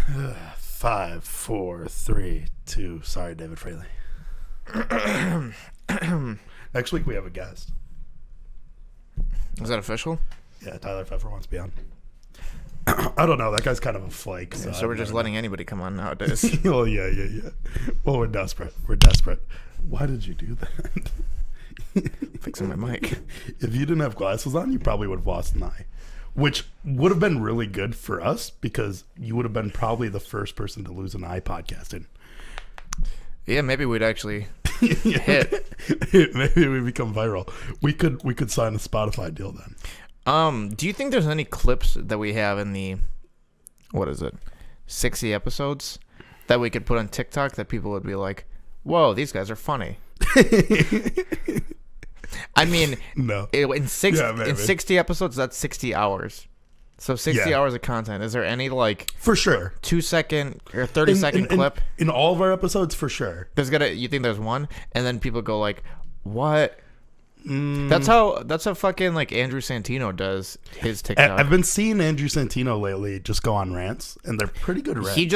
5, 4, 3, 2. Sorry, David Fraley. Next week we have a guest. Is that official? Yeah, Tyler Pfeffer wants to be on. I don't know. That guy's kind of a flake. So we're just letting anybody come on nowadays. Well, yeah. Well, we're desperate. Why did you do that? Fixing my mic. If you didn't have glasses on, you probably would have lost an eye. Which would have been really good for us because you would have been probably the first person to lose an eye podcasting. Yeah, maybe we'd actually hit. Maybe we become viral. We could sign a Spotify deal then. Do you think there's any clips that we have in the, 60 episodes that we could put on TikTok that people would be like, whoa, these guys are funny? I mean, no. In 60 episodes, that's 60 hours. So 60 hours of content. Is there any, for sure, 2-second or 30-second clip? In all of our episodes, for sure. You think there's one? And then people go like, what? That's how fucking Andrew Santino does his TikTok. I've been seeing Andrew Santino lately just go on rants, and they're pretty good rants. He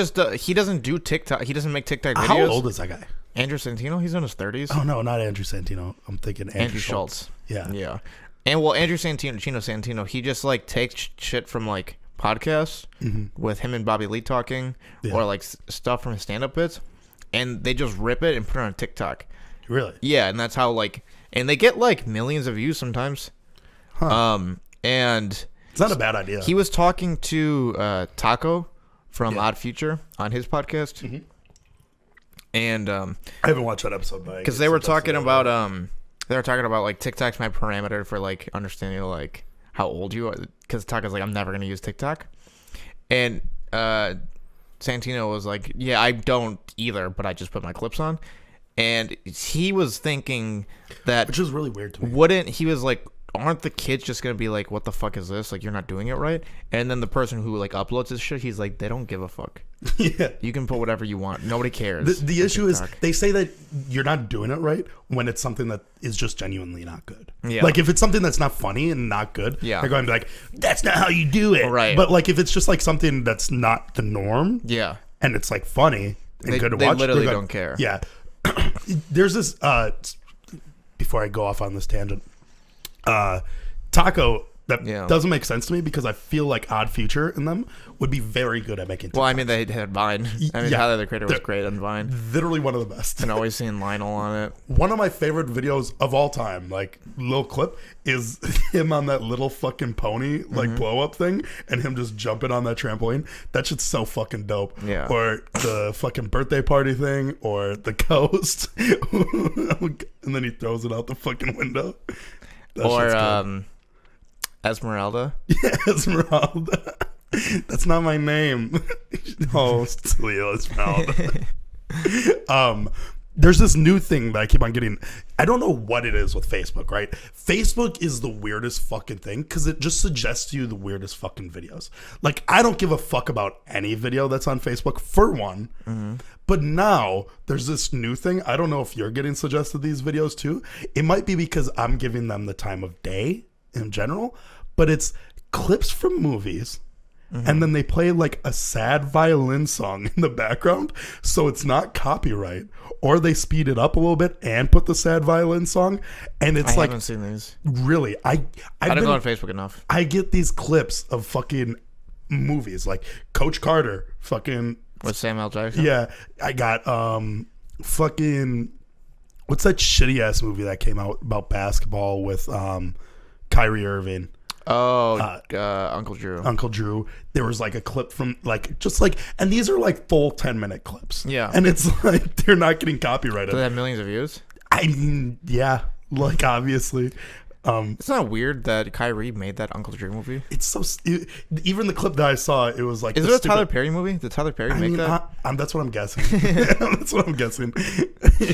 doesn't do TikTok. He doesn't make TikTok videos. How old is that guy? Andrew Santino? He's in his 30s. Oh no, not Andrew Santino. I'm thinking Andrew Schultz. Yeah. And Andrew Santino, he just takes shit from podcasts with him and Bobby Lee talking, or stuff from his stand-up bits, and they just rip it and put it on TikTok. Really? Yeah, and that's how and they get millions of views sometimes. Huh. And it's not a bad idea. He was talking to Taco from Odd Future on his podcast. And I haven't watched that episode, but because they were talking about TikTok's my parameter for understanding how old you are, because Taco's I'm never gonna use TikTok, and Santino was like, yeah, I don't either, but I just put my clips on. And he was thinking that, which is really weird to me. He was like, aren't the kids just gonna be like, what the fuck is this? You're not doing it right. And then the person who uploads this shit, he's like, they don't give a fuck. Yeah, you can put whatever you want. Nobody cares. The issue is they say that you're not doing it right when it's something that is just genuinely not good. Yeah, if it's something that's not funny and not good, they're going to be like, that's not how you do it. Right. But if it's just something that's not the norm, and it's funny and good to watch, they literally don't care. Yeah. There's this before I go off on this tangent, Taco that doesn't make sense to me because I feel like Odd Future in them would be very good at making TikToks. Well, I mean, they had Vine. Tyler the Creator was great on Vine. Literally one of the best. And always seeing Lionel on it. One of my favorite videos of all time, little clip, is him on that little fucking pony, blow up thing, and him just jumping on that trampoline. That shit's so fucking dope. Yeah. Or the fucking birthday party thing, or the ghost. And then he throws it out the fucking window. Or Esmeralda. Yeah, Esmeralda. That's not my name. Oh, silly Esmeralda. There's this new thing that I keep on getting. I don't know what it is with Facebook, right? Facebook is the weirdest fucking thing because it just suggests to you the weirdest fucking videos. I don't give a fuck about any video that's on Facebook, for one. But now there's this new thing. I don't know if you're getting suggested these videos too. It might be because I'm giving them the time of day in general, but it's clips from movies. And then they play a sad violin song in the background, so it's not copyright. Or they speed it up a little bit and put the sad violin song, and it's I haven't seen these. Really, I don't go on Facebook enough. I get these clips of fucking movies like Coach Carter, fucking with Samuel Jackson. Yeah, I got fucking what's that shitty ass movie that came out about basketball with Kyrie Irving. Oh, Uncle Drew. Uncle Drew. There was a clip from and these are full 10-minute clips. Yeah. And it's they're not getting copyrighted. Do they have millions of views? I mean, yeah, obviously. It's not weird that Kyrie made that Uncle Drew movie. It's so even the clip that I saw, it was is it a Tyler Perry movie? Did Tyler Perry make that? That's what I'm guessing. That's what I'm guessing.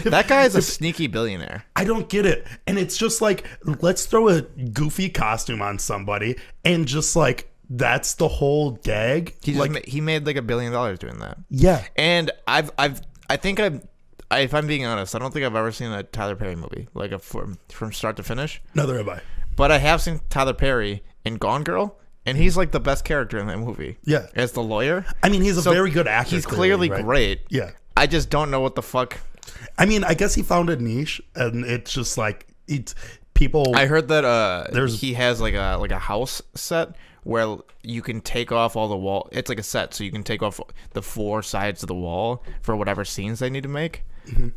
That guy is a sneaky billionaire. I don't get it, and it's just let's throw a goofy costume on somebody, and just that's the whole gag. He made $1 billion doing that. Yeah, and if I'm being honest, I don't think I've ever seen a Tyler Perry movie from start to finish. Neither have I. But I have seen Tyler Perry in Gone Girl and he's like the best character in that movie. Yeah. As the lawyer. I mean, he's a very good actor. He's clearly right? great. Yeah. I just don't know what the fuck. I mean, I guess he found a niche, and it's just like people. I heard that he has like a house set where you can take off all the wall. It's like a set, so you can take off the 4 sides of the wall for whatever scenes they need to make.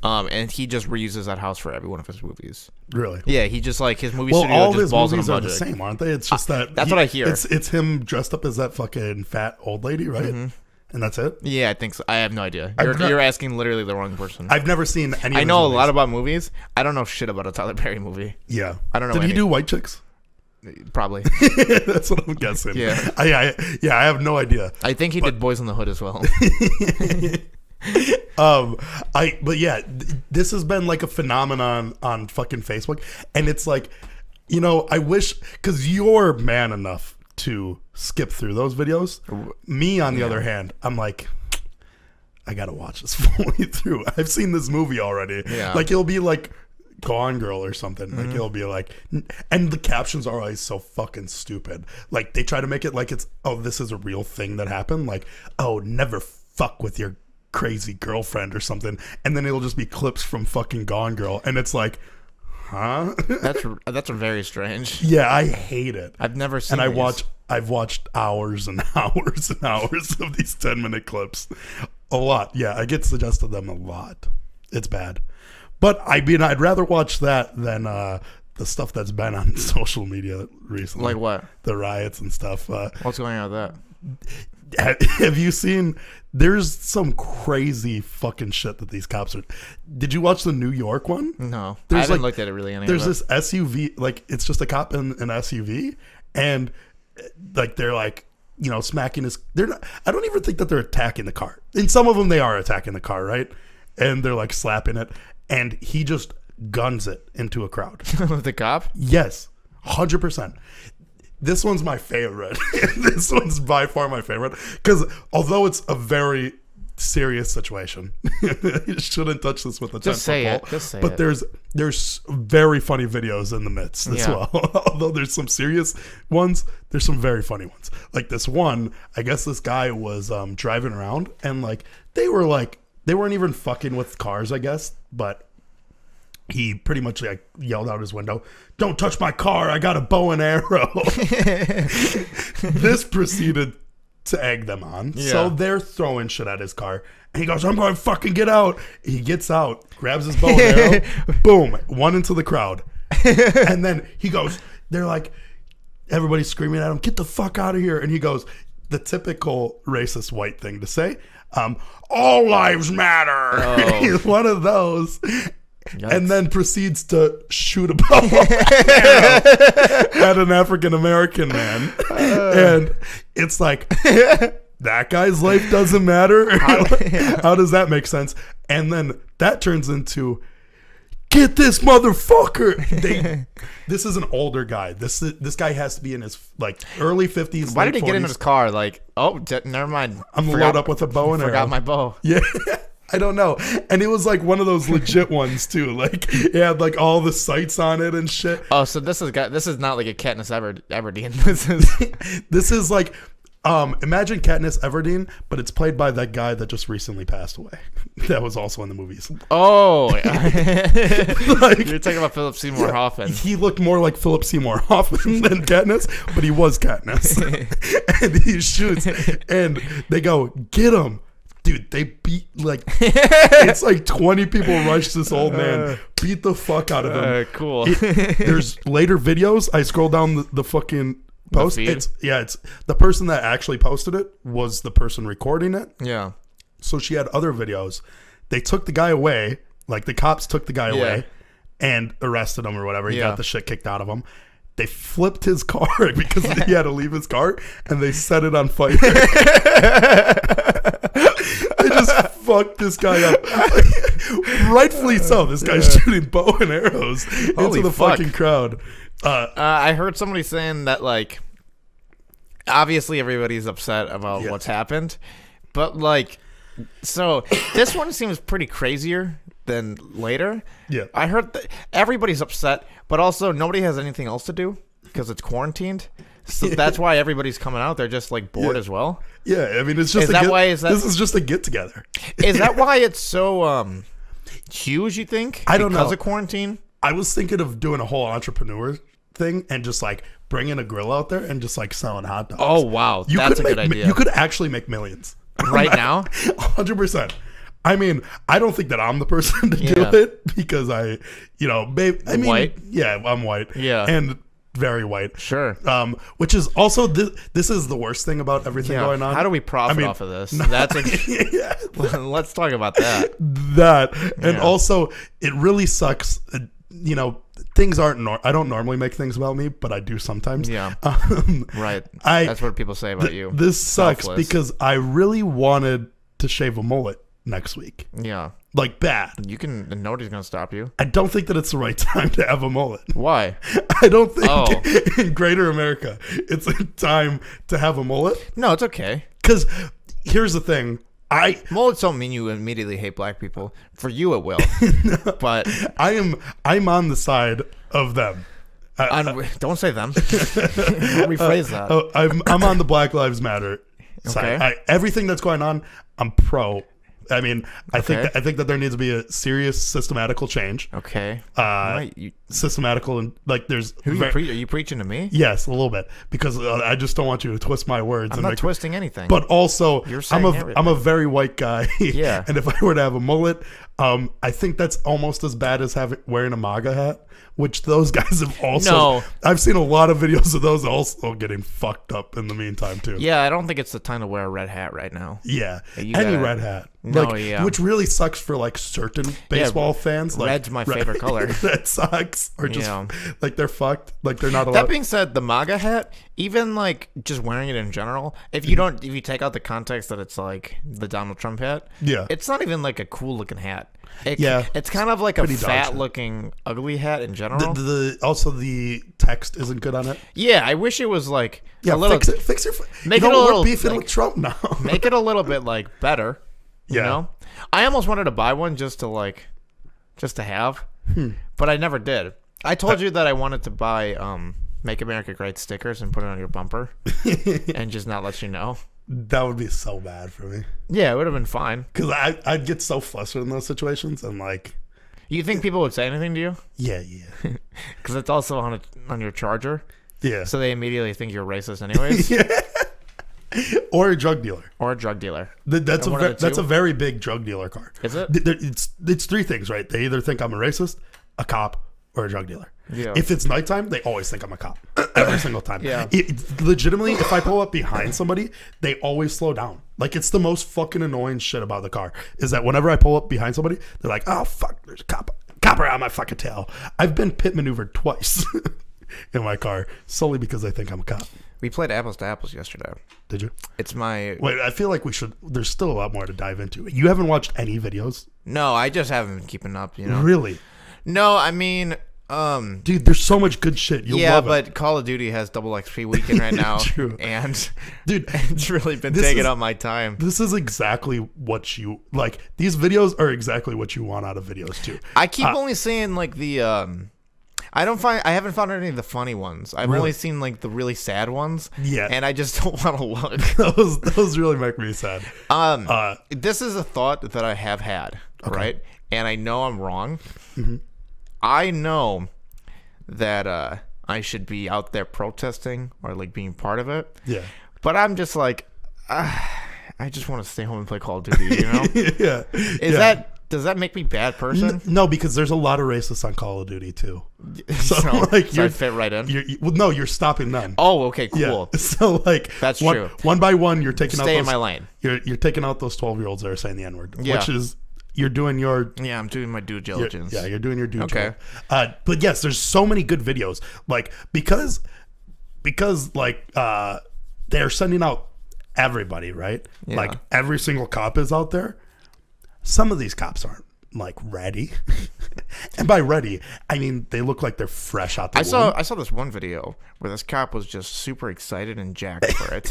And he just reuses that house for every one of his movies. Really? Yeah, he just like his movie well, studio all just his balls movies in a are the budget. same, aren't they? It's just that that's what I hear. It's him dressed up as that fucking fat old lady, right? And that's it. Yeah, I think so. I have no idea. You're asking literally the wrong person. I've never seen any. I know a lot about movies. I don't know shit about a Tyler Perry movie. Yeah, I don't know. Did he do White Chicks? Probably. That's what I'm guessing. Yeah. I have no idea. I think he did Boys in the Hood as well. But yeah, this has been like a phenomenon on fucking Facebook, and it's like, you know, I wish, because you're man enough to skip through those videos. Me, on the other hand, I'm like, I gotta watch this fully through. I've seen this movie already. Yeah. Like, it'll be like Gone Girl or something. Like, it'll be like, and the captions are always so fucking stupid. Like, they try to make it like it's, oh, this is a real thing that happened. Like, oh, never fuck with your crazy girlfriend or something. And then it'll just be clips from fucking Gone Girl. And it's like, huh? That's very strange. Yeah, I hate it. I've never seen. And I've watched hours and hours and hours of these 10-minute clips. A lot. Yeah, I get suggested them a lot. It's bad. But I mean, I'd rather watch that than the stuff that's been on social media recently. Like what? The riots and stuff. What's going on with that? Have you seen? There's some crazy fucking shit that these cops are. Did you watch the New York one? No, I haven't looked at it really. There's this SUV, like it's just a cop in an SUV, and like they're like, you know, smacking his. They're not. I don't even think that they're attacking the car. In some of them, they are attacking the car, right? And they're like slapping it, and he just guns it into a crowd. The cop? Yes, 100%. This one's my favorite. This one's by far my favorite, because although it's a very serious situation, you shouldn't touch this with a 10-foot pole. Just say but it. there's very funny videos in the midst as well. Although there's some serious ones, there's some very funny ones. Like this one, I guess this guy was driving around, and like they weren't even fucking with cars, I guess, but he pretty much like yelled out his window, "Don't touch my car, I got a bow and arrow." This proceeded to egg them on. Yeah. So they're throwing shit at his car. And he goes, "I'm going to fucking get out." He gets out, grabs his bow and arrow, boom, one into the crowd. And then he goes, they're like, everybody's screaming at him, "Get the fuck out of here." And he goes, the typical racist white thing to say, "All lives matter." Oh. He's one of those. Yikes. And then proceeds to shoot a bow at an African-American man. And it's like, that guy's life doesn't matter? How does that make sense? And then that turns into, "Get this motherfucker." This is an older guy. This guy has to be in his like early 50s. Why did he get in his car? Like, oh, never mind. I'm gonna load up with a bow and arrow. Forgot my bow. Yeah. I don't know. And it was like one of those legit ones too. Like it had like all the sights on it and shit. Oh, so this is not like a Katniss Everdeen. This is like imagine Katniss Everdeen, but it's played by that guy that just recently passed away. That was also in the movies. Oh, like, you're talking about Philip Seymour Hoffman. He looked more like Philip Seymour Hoffman than Katniss, but he was Katniss. And he shoots, and they go, "Get him." Dude, they beat like it's like 20 people rush this old man, beat the fuck out of him. Cool. There's later videos. I scroll down the fucking post. It's the person that actually posted it was the person recording it. Yeah. So she had other videos. They took the guy away, like the cops took the guy away and arrested him or whatever. He got the shit kicked out of him. They flipped his car because he had to leave his car, and they set it on fire. They just fucked this guy up. Rightfully so. This guy's shooting bow and arrows into the fucking crowd. I heard somebody saying that, like, obviously everybody's upset about what's happened, but, like, so this one seems pretty crazier than later. Yeah. I heard that everybody's upset, but also nobody has anything else to do because it's quarantined. So that's why everybody's coming out. They're just like bored as well. Yeah, I mean, it's just this is just a get together. Is that why it's so huge? You think? I don't know. Because of quarantine. I was thinking of doing a whole entrepreneur thing and just like bringing a grill out there and just like selling hot dogs. Oh wow, that's a good idea. You could actually make millions right now. 100%. I mean, I don't think that I'm the person to do it because I mean, white. Yeah, I'm white. Yeah, and very white. Sure. Which is also this is the worst thing about everything going on. How do we profit off of this? That's let's talk about that. And also it really sucks. Things aren't. I don't normally make things about me, but I do sometimes. Yeah. Right. That's what people say about you. This sucks because I really wanted to shave a mullet next week. Yeah. Like bad. You can. Nobody's gonna stop you. I don't think that it's the right time to have a mullet. Why? I don't think in Greater America it's a time to have a mullet. No, it's okay. Because here's the thing. Mullets don't mean you immediately hate black people. For you, it will. No, but I'm on the side of them. Don't say them. Rephrase that. I'm on the Black Lives Matter side. Okay. Everything that's going on, I'm pro. I mean, I think that there needs to be a serious systematical change. Okay. Systematical and like there's. Are you preaching to me? Yes, a little bit because I just don't want you to twist my words. I'm not twisting anything. But also, You're saying I'm a very white guy. Yeah. And if I were to have a mullet, I think that's almost as bad as wearing a MAGA hat. Which those guys have also. No. I've seen a lot of videos of those also getting fucked up in the meantime too. Yeah, I don't think it's the time to wear a red hat right now. Yeah, any red hat. No, which really sucks for like certain baseball fans. Like red's my favorite color. Red Sox or just like they're fucked. Like they're not allowed. That being said, the MAGA hat, even like just wearing it in general, if you take out the context that it's like the Donald Trump hat, it's not even like a cool looking hat. It's kind of like a fat looking ugly hat in general. Also the text isn't good on it. Yeah, I wish it was like a little. Fix your. Make it a little. We're beefing with Trump now. Make it a little bit like better. You know, I almost wanted to buy one just to have, but I never did. I told you that I wanted to buy "Make America Great" stickers and put it on your bumper, and just not let you know. That would be so bad for me. Yeah, it would have been fine. Because I'd get so flustered in those situations and like. You think people would say anything to you? Yeah. Because it's also on your charger. Yeah. So they immediately think you're racist, anyways. Yeah. Or a drug dealer. That's a very big drug dealer card. Is it? It's three things, right? They either think I'm a racist, a cop, or a drug dealer. Yeah. If it's nighttime, they always think I'm a cop every single time. Yeah. Legitimately, if I pull up behind somebody, they always slow down. Like it's the most fucking annoying shit about the car is that whenever I pull up behind somebody, they're like, "Oh fuck, there's a copper on my fucking tail." I've been pit maneuvered twice in my car solely because they think I'm a cop. We played apples to apples yesterday. Did you? It's my... Wait, I feel like we should... There's still a lot more to dive into. You haven't watched any videos? No, I just haven't been keeping up, Really? No, I mean... Dude, there's so much good shit. You'll love it. But Call of Duty has double XP weekend right now. True. And dude, it's really been taking up my time. This is exactly what you... Like, these videos are exactly what you want out of videos, too. I keep only seeing, like, the... I haven't found any of the funny ones. I've only seen like the really sad ones. Yeah. And I just don't want to look. those really make me sad. This is a thought that I have had, right? And I know I'm wrong. Mm-hmm. I know that I should be out there protesting or like being part of it. Yeah. But I'm just like I just want to stay home and play Call of Duty, Yeah. Does that make me a bad person? No, because there's a lot of racists on Call of Duty too. So like I fit right in. No, you're stopping them. Oh, okay, cool. Yeah. So like that's true. One by one, you're taking Stay in my lane. You're taking out those 12-year-olds that are saying the N-word, which is you're doing your I'm doing my due diligence. You're doing your due diligence. But yes, there's so many good videos like because like they're sending out everybody, right? Yeah. Like every single cop is out there. Some of these cops aren't like ready, and by ready I mean they look like they're fresh out the womb. I saw this one video where this cop was just super excited and jacked for it.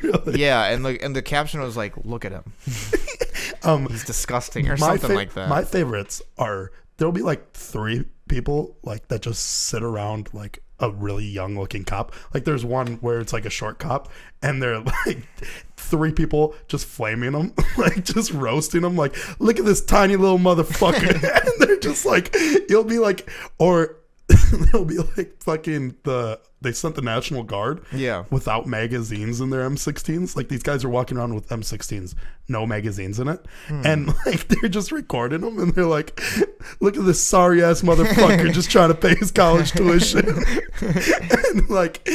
Really? Yeah, and the caption was like, "Look at him, he's disgusting" or something like that. My favorites are there'll be like 3 people like that just sit around like a really young looking cop. Like there's one where it's like a short cop and they're like 3 people just flaming him, like just roasting him, like look at this tiny little motherfucker. And they're just like, you'll be like, or they'll be like fucking they sent the National Guard without magazines in their M16s. Like these guys are walking around with M16s, no magazines in it. And like they're just recording them and they're like, look at this sorry ass motherfucker just trying to pay his college tuition. And like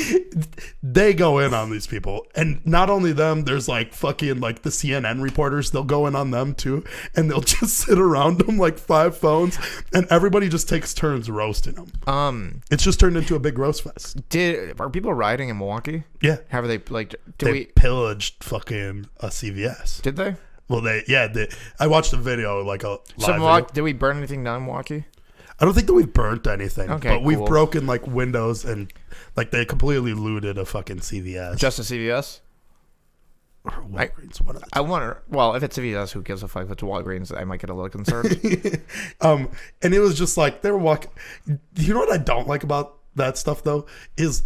they go in on these people. And not only them, there's like fucking like the CNN reporters, they'll go in on them too. And they'll just sit around them like 5 phones and everybody just takes turns roasting them. It's just turned into a big roast fest. Are people rioting in Milwaukee? Yeah. Have they like? They pillaged fucking a CVS. Did they? Well, I watched a video like a live video. Did we burn anything down in Milwaukee? I don't think that we've burnt anything, okay, but we've broken like windows and like they completely looted a fucking CVS. Just a CVS? Or Walgreens, one of the two. I wonder. Well, if it's CVS, who gives a fuck? If it's Walgreens, I might get a little concerned. And it was just like they were walking. You know what I don't like about that stuff though is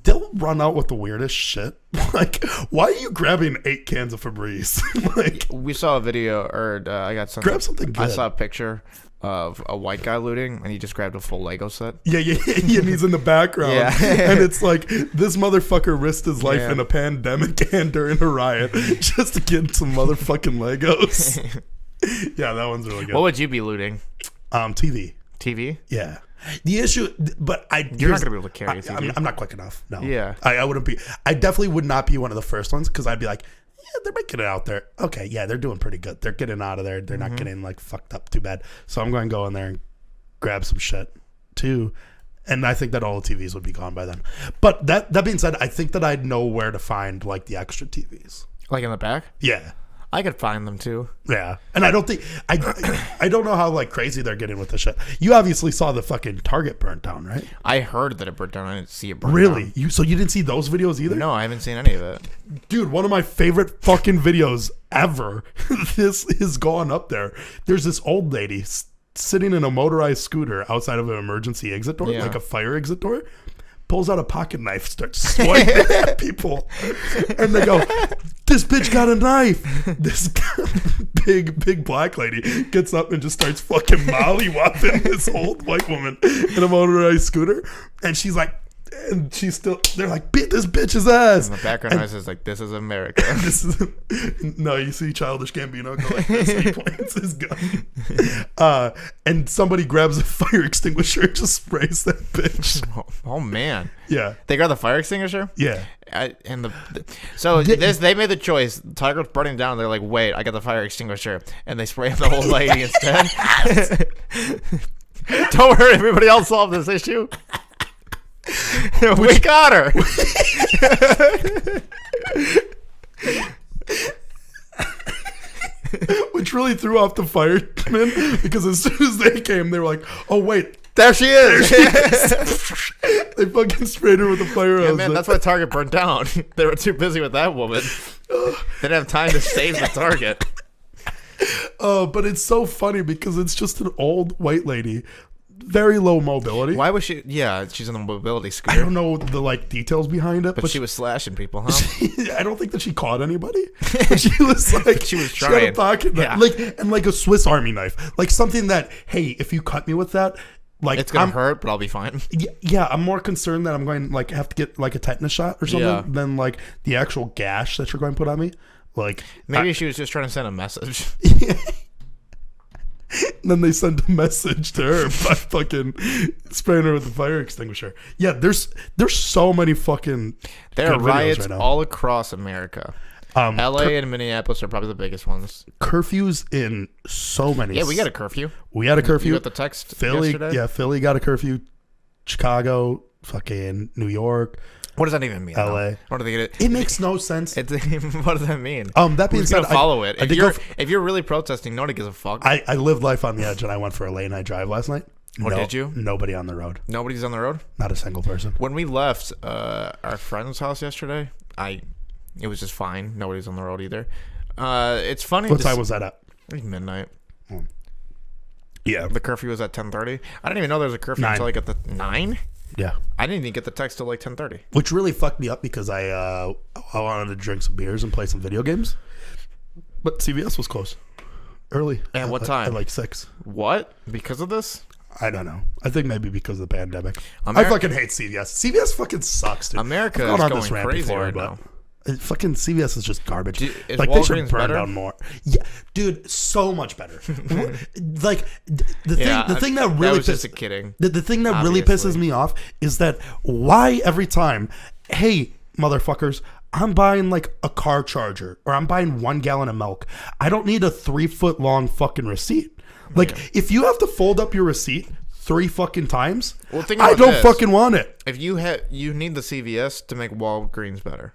they'll run out with the weirdest shit. Like, why are you grabbing 8 cans of Febreze? Like, we saw a video, or I got something. Grab something good. I saw a picture of a white guy looting, and he just grabbed a full Lego set. Yeah, and he's in the background. Yeah. And it's like, this motherfucker risked his life in a pandemic and during a riot just to get some motherfucking Legos. Yeah, that one's really good. What would you be looting? TV. TV? Yeah. The issue, but you're not gonna be able to carry a TV. I'm not quick enough. No. Yeah. I wouldn't be. I definitely would not be one of the first ones because I'd be like, yeah, they're making it out there. Okay, yeah, they're doing pretty good. They're getting out of there. They're not getting like fucked up too bad. So I'm going to go in there and grab some shit too. And I think that all the TVs would be gone by then. But that being said, I think that I'd know where to find like the extra TVs. Like in the back? Yeah. I could find them too. Yeah. And I don't think I don't know how like crazy they're getting with this shit. You obviously saw the fucking Target burnt down, right? I heard that it burnt down. I didn't see it burn down. Really? So you didn't see those videos either? No, I haven't seen any of it. Dude, one of my favorite fucking videos ever. This is going up there. There's this old lady sitting in a motorized scooter outside of an emergency exit door, like a fire exit door. Pulls out a pocket knife, starts swiping at people, and they go, "This bitch got a knife." This big black lady gets up and just starts fucking mollywopping this old white woman in a motorized scooter, and she's like, and she's still. They're like, "Beat this bitch's ass." And the background noise is like, "This is America." This is no. You see Childish Gambino go like this, and he points his gun, and somebody grabs a fire extinguisher and just sprays that bitch. Oh man. Yeah. They got the fire extinguisher. Yeah. So they made the choice. Tiger's burning down. They're like, wait, I got the fire extinguisher, and they spray the whole lady instead. Don't worry, everybody else solved this issue. We got her. Which really threw off the firemen because as soon as they came, they were like, "Oh wait, there she is!" They fucking sprayed her with a fire hose. Yeah, man, that's why Target burned down. They were too busy with that woman. They didn't have time to save the Target. But it's so funny because it's just an old white lady. Very low mobility. Why was she? Yeah, she's in the mobility scooter. I don't know the like details behind it, but she was slashing people, huh? I don't think that she caught anybody. But she was like, she was trying. She had a pocket knife, like a Swiss Army knife, like something that, hey, if you cut me with that, like it's gonna hurt, but I'll be fine. Yeah, I'm more concerned that I'm going to like have to get like a tetanus shot or something than like the actual gash that you're going to put on me. Like maybe she was just trying to send a message. And then they send a message to her by fucking spraying her with the fire extinguisher. Yeah, there's so many fucking. There are riots all across America. LA and Minneapolis are probably the biggest ones. Curfews in so many. Yeah, we got a curfew. We had a curfew. You got the text Philly, yesterday? Yeah, Philly got a curfew. Chicago, fucking New York. What does that even mean? LA. What do they get? It makes no sense. What does that mean? That being said, follow it. If you're really protesting, nobody gives a fuck. I lived life on the edge, and I went for a late night drive last night. Did you? Nobody on the road. Nobody's on the road? Not a single person. When we left our friend's house yesterday, it was just fine. Nobody's on the road either. It's funny. What time was that at? It was midnight. Yeah. The curfew was at 10:30. I didn't even know there was a curfew until like at the 9. Yeah. I didn't even get the text till like 10:30. Which really fucked me up because I wanted to drink some beers and play some video games. But CVS was closed early. At what time? At like 6. What? Because of this? I don't know. I think maybe because of the pandemic. I Ameri- fucking hate CVS. CVS fucking sucks, dude. America I've is gone on going this rant crazy before, right but now. fucking CVS is just garbage. Is Like they should Walgreens burn better? down more. Yeah, dude, so much better. Like the thing that really was just kidding. The thing that really Obviously. pisses me off is that why every time, hey motherfuckers, I'm buying like a car charger or I'm buying 1 gallon of milk. I don't need a 3-foot long fucking receipt. Like if you have to fold up your receipt 3 fucking times, Well, think I about don't this. fucking want it. If you need the CVS to make Walgreens better.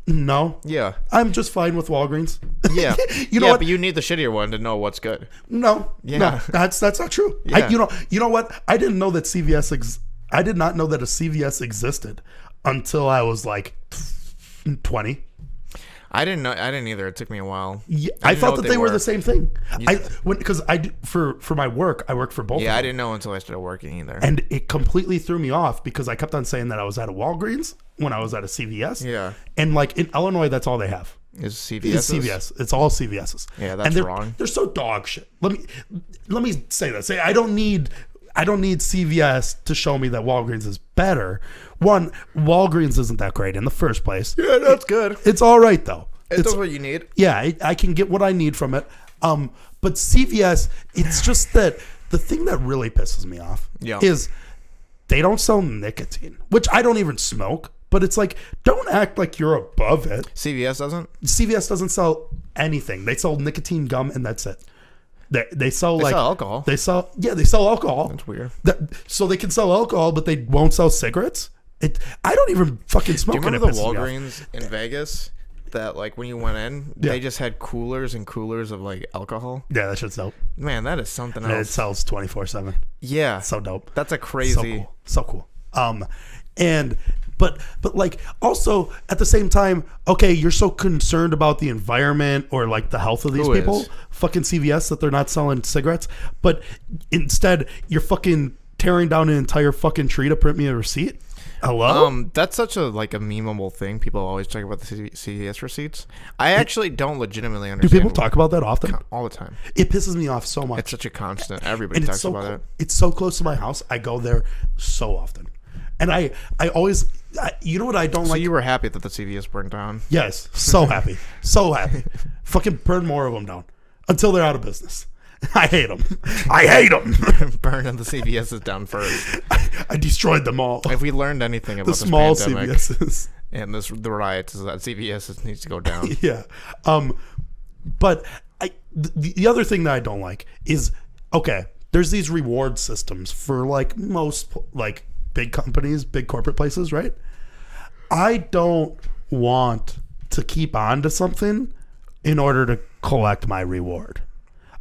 No. Yeah. I'm just fine with Walgreens. Yeah. You know what? But you need the shittier one to know what's good. No. Yeah. No, that's not true. Yeah. You know what? I didn't know that I did not know that a CVS existed until I was like 20. I didn't either. It took me a while. Yeah, I thought that they were the same thing. You- Because for my work, I work for both. Yeah, of I them. didn't know until I started working either. And it completely threw me off because I kept on saying that I was at a Walgreens when I was at a CVS. Yeah. And like in Illinois, that's all they have. Is CVS? It's CVS. It's all CVS's. Yeah, that's and they're, wrong. They're so dog shit. Let me say that. I don't need CVS to show me that Walgreens is better. One, Walgreens isn't that great in the first place. Yeah, that's good. It's all right though. It's what you need. Yeah, I can get what I need from it. But CVS, it's just that the thing that really pisses me off is they don't sell nicotine, which I don't even smoke. But it's like, don't act like you're above it. CVS doesn't? CVS doesn't sell anything. They sell nicotine gum and that's it. They sell alcohol. They sell alcohol. That's weird. So they can sell alcohol, but they won't sell cigarettes. I don't even fucking smoke. Do you remember the Walgreens in Vegas that like when you went in, they just had coolers and coolers of like alcohol? Yeah, that shit's dope. Man, that is something And else. it sells 24/7. Yeah. So dope. That's a crazy. So cool. But like also at the same time, okay, you're so concerned about the environment or like the health of these Who people, is? fucking CVS, that they're not selling cigarettes, but instead you're fucking tearing down an entire fucking tree to print me a receipt. Hello? That's such a like a memeable thing. People always talk about the CVS receipts. I actually don't legitimately Do understand. people talk about that often? all the time? It pisses me off so much. It's such a constant. Everybody And talks about it. It's so close to my house. I go there so often. And I always, you know what I don't So like? you were happy that the CVS burned down? Yes, so happy. So happy. Fucking burn more of them down until they're out of business. I hate them. I hate them. Burning the CVS is down first. I destroyed them all. If we learned anything about The this small pandemic CVS's. and the riots, is that CVS needs to go down. Yeah. But the other thing that I don't like is, okay, there's these reward systems for like most like big companies, big corporate places, right? I don't want to keep on to something in order to collect my reward.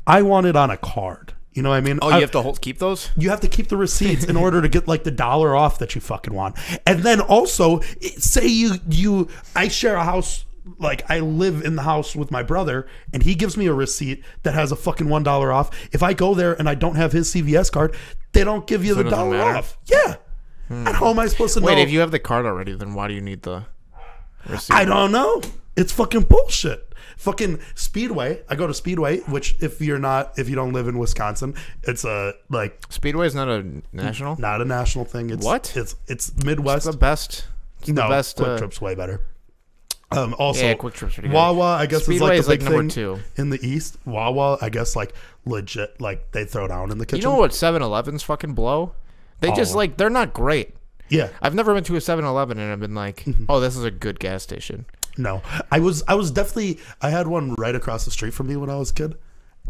I want it on a card. You know what I mean? Oh, you have to keep those? You have to keep the receipts in order to get like the $1 off that you fucking want. And then also, say I share a house, like I live in the house with my brother, and he gives me a receipt that has a fucking $1 off. If I go there and I don't have his CVS card, they don't give you So the it doesn't $1 matter? off. Yeah. And how am I supposed to know? Wait, if you have the card already, then why do you need the receipt? I don't know. It's fucking bullshit. Fucking Speedway. I go to Speedway, which if you don't live in Wisconsin, it's a like Speedway is not a national? not a national thing. It's What? It's Midwest. It's the best. It's no, the best. Quick Trip's way better. Also, Yeah, Quick Trip's pretty good. Wawa, I guess, Speedway is like is the like big number thing 2. in the East. Wawa, I guess, like legit, like they throw down in the kitchen. You know what 7-Elevens fucking blow? They just like, they're not great. Yeah. I've never been to a 7-Eleven and I've been like, oh, this is a good gas station. No, I was definitely, I had one right across the street from me when I was a kid,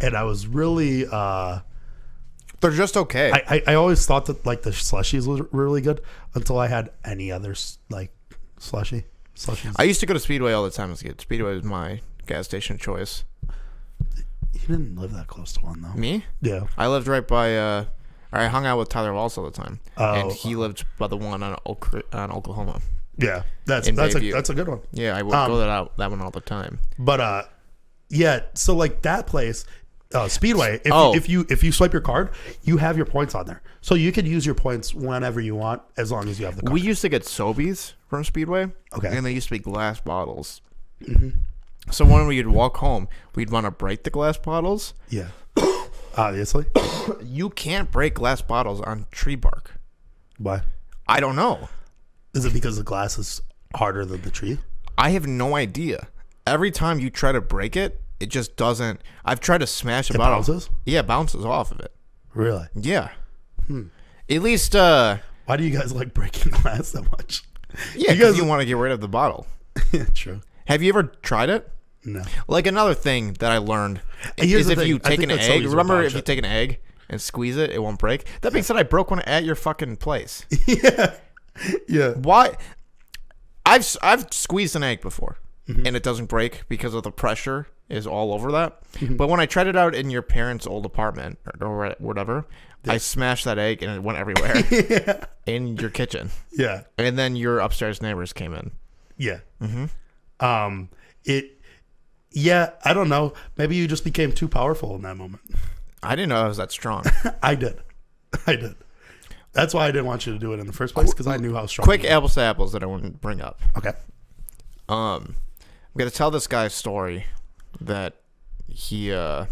and I was really They're just okay. I always thought that like the slushies were really good until I had any others like slushies. I used to go to Speedway all the time as a kid. Speedway was my gas station choice. You didn't live that close to one though. Me? Yeah. I lived right by, I hung out with Tyler Walsh all the time. Oh. And he lived by the one on Oklahoma. Yeah, that's In a Bayview. good one. Yeah, I would go that one all the time. But yeah, so like that place, Speedway. If you swipe your card, you have your points on there, so you can use your points whenever you want as long as you have the card. We used to get Sobeys from Speedway. Okay. And they used to be glass bottles. So when we'd walk home, we'd want to break the glass bottles. Yeah. Obviously. You can't break glass bottles on tree bark. Why? I don't know. Is it because the glass is harder than the tree? I have no idea. Every time you try to break it, it just doesn't. I've tried to smash a It bottle. bounces? Yeah, it bounces off of it. Really? Yeah. At least, Why do you guys like breaking glass that much? yeah, because you want to get rid of the bottle. Yeah, true. Have you ever tried it? No. Like another thing that I learned Here's is the if thing. you I take think an that's egg. always Remember, about if you shit. take an egg and squeeze it, it won't break. That being said, I broke one at your fucking place. Yeah. Yeah. Why? I've squeezed an egg before, and it doesn't break because of the pressure is all over that. But when I tried it out in your parents' old apartment or whatever, I smashed that egg and it went everywhere Yeah. in your kitchen. Yeah. And then your upstairs neighbors came in. Yeah. Yeah, I don't know. Maybe you just became too powerful in that moment. I didn't know I was that strong. I did. That's why I didn't want you to do it in the first place, because I knew how strong. Quick you were. apples to apples that I want to bring up. Okay. I'm gonna tell this guy's story that he had.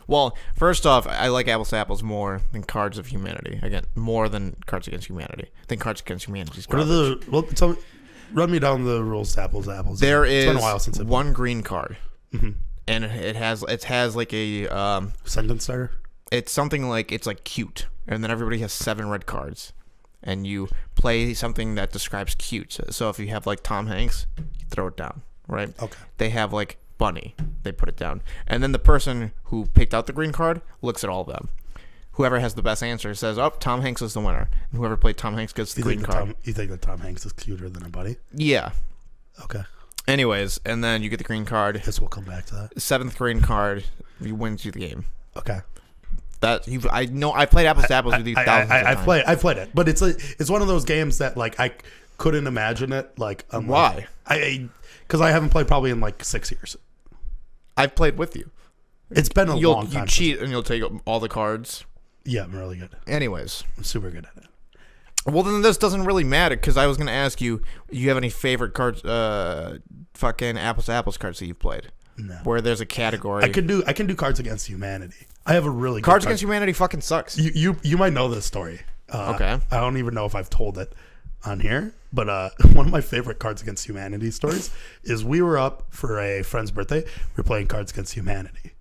Well, first off, I like apples to apples more than Cards of Humanity. Again, more than Cards Against Humanity. I think Cards Against Humanity is What are garbage. the? Well, tell me, run me down the rules to apples to apples. There It's is been a while since one green card, and it has like a sentence starter. it's something like it's like cute, and then everybody has 7 red cards, and you play something that describes cute. So if you have like Tom Hanks, you throw it down, right? Okay. They have like Bunny, they put it down, and then the person who picked out the green card looks at all of them. Whoever has the best answer says, "Oh, Tom Hanks is the winner." And whoever played Tom Hanks gets the green card. You think that Tom Hanks is cuter than a buddy? Yeah. Okay. Anyways, and then you get the green card. Guess we'll come back to that. 7th green card, you win you the game. Okay. I know I played apples to apples with you thousands of times. I played it, but it's one of those games that like I couldn't imagine it like. Why? Because I haven't played probably in like 6 years. I've played with you. It's been a long time. You cheat and you'll take all the cards. Yeah, I'm really good. Anyways, I'm super good at it. well then this doesn't really matter because I was gonna ask you, you have any favorite cards, fucking apples to apples cards that you've played? No. Where there's a category. I can do Cards Against Humanity. I have a really Cards good Against Humanity fucking sucks. You might know this story. Okay. I don't even know if I've told it on here, but one of my favorite Cards Against Humanity stories is we were up for a friend's birthday. We were playing Cards Against Humanity,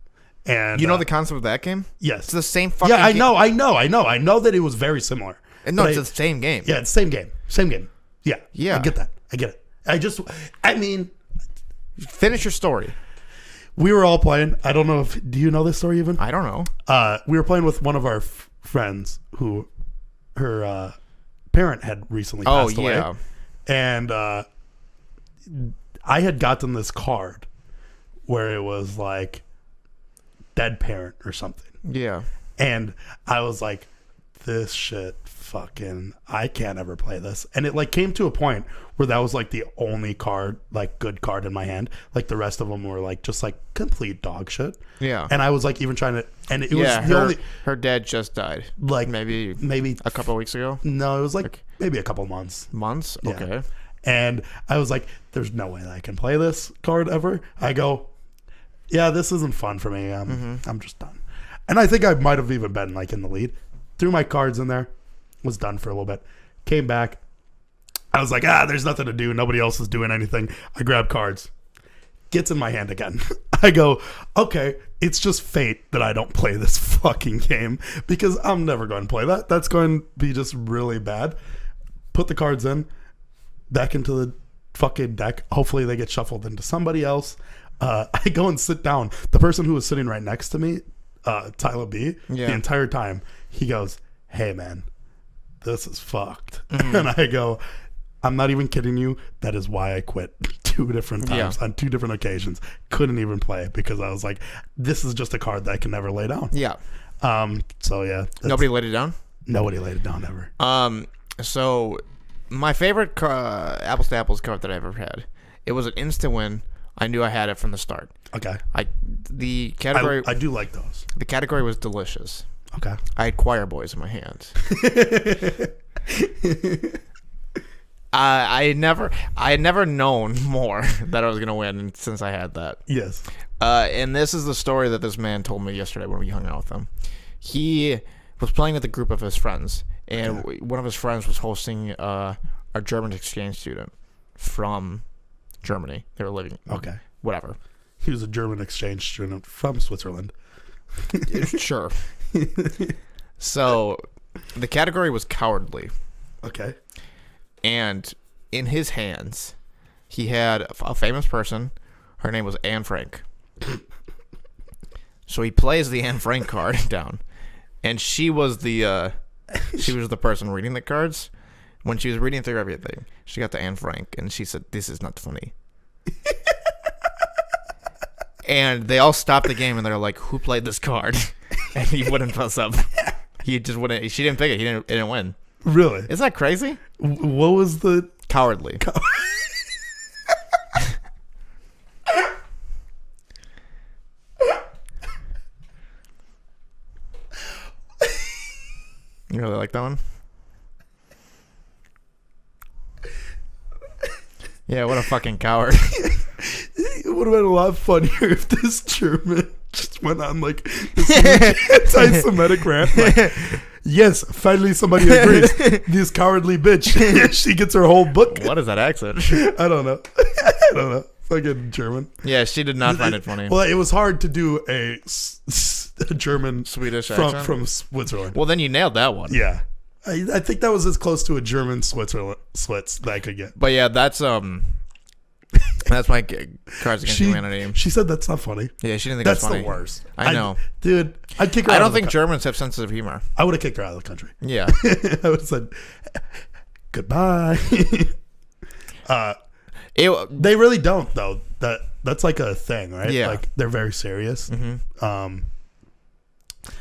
and You know the concept of that game? yes, It's the same fucking yeah. I game. know. I know that it was very similar. And no, But it's the same game. Yeah, it's same game. Yeah, Yeah. I get that. I get it. I mean, Finish your story. we were all playing. I don't know if do you know this story even? I don't know. We were playing with one of our friends who her parent had recently passed away. yeah. And I had gotten this card where it was like dead parent or something. Yeah. And I was like, this shit fucking, I can't ever play this. And it like came to a point where that was like the only card, like good card in my hand. Like the rest of them were like just like complete dog shit. Yeah. And I was like even trying to, and it Yeah, was the only, her dad just died. like Maybe maybe a couple of weeks ago. no, it was like maybe a couple months. Months? Yeah. Okay. And I was like, there's no way that I can play this card ever. I go, yeah, this isn't fun for me. I'm just done. And I think I might have even been like in the lead. Threw my cards in there, was done for a little bit. Came back. I was like, there's nothing to do. Nobody else is doing anything. I grab cards. Gets in my hand again. I go, okay, it's just fate that I don't play this fucking game because I'm never going to play that. That's going to be just really bad. Put the cards in, back into the fucking deck. Hopefully they get shuffled into somebody else. I go and sit down. The person who was sitting right next to me, Tyler B, the entire time, he goes, hey man, this is fucked. And I go, I'm not even kidding you. That is why I quit 2 different times on 2 different occasions. Couldn't even play because I was like, this is just a card that I can never lay down. Yeah. So yeah. Nobody laid it down? Nobody laid it down ever. So my favorite apples to apples card that I ever had, it was an instant win. I knew I had it from the start. Okay. I the category. I do like those. The category was delicious. Okay. I had choir boys in my hands. I had never known more that I was gonna win since I had that. Yes. And this is the story that this man told me yesterday when we hung out with him. He was playing with a group of his friends, and one of his friends was hosting a German exchange student from Germany. They were living. Okay. Whatever. He was a German exchange student from Switzerland. Sure. So, the category was cowardly. Okay. And in his hands, he had a famous person. Her name was Anne Frank. So he plays the Anne Frank card down, and she was the person reading the cards. When she was reading through everything, she got to Anne Frank, and she said, "This is not funny." And they all stopped the game, and they're like, "Who played this card?" And he wouldn't pass up. He just wouldn't. She didn't pick it. It didn't win. Really? Isn't that crazy? What was the Cowardly. You really like that one? Yeah, what a fucking coward. It would have been a lot funnier if this German just went on like this anti-Semitic rant. Like, yes, finally somebody agrees. This cowardly bitch. She gets her whole book. What is that accent? I don't know. Fucking German. Yeah, she did not find it funny. Well, it was hard to do a German Swedish accent from Switzerland. Well, then you nailed that one. Yeah, I think that was as close to a German Switz that I could get. But yeah, that's my Cards Against Humanity. She said that's not funny. Yeah, she didn't think That's it was funny. the worst. I know, dude. I'd kick her. I don't think Germans have sense of humor. I would have kicked her out of the country. Yeah, I would have said goodbye. They really don't though. That's like a thing, right? Yeah. Like they're very serious. Mm-hmm.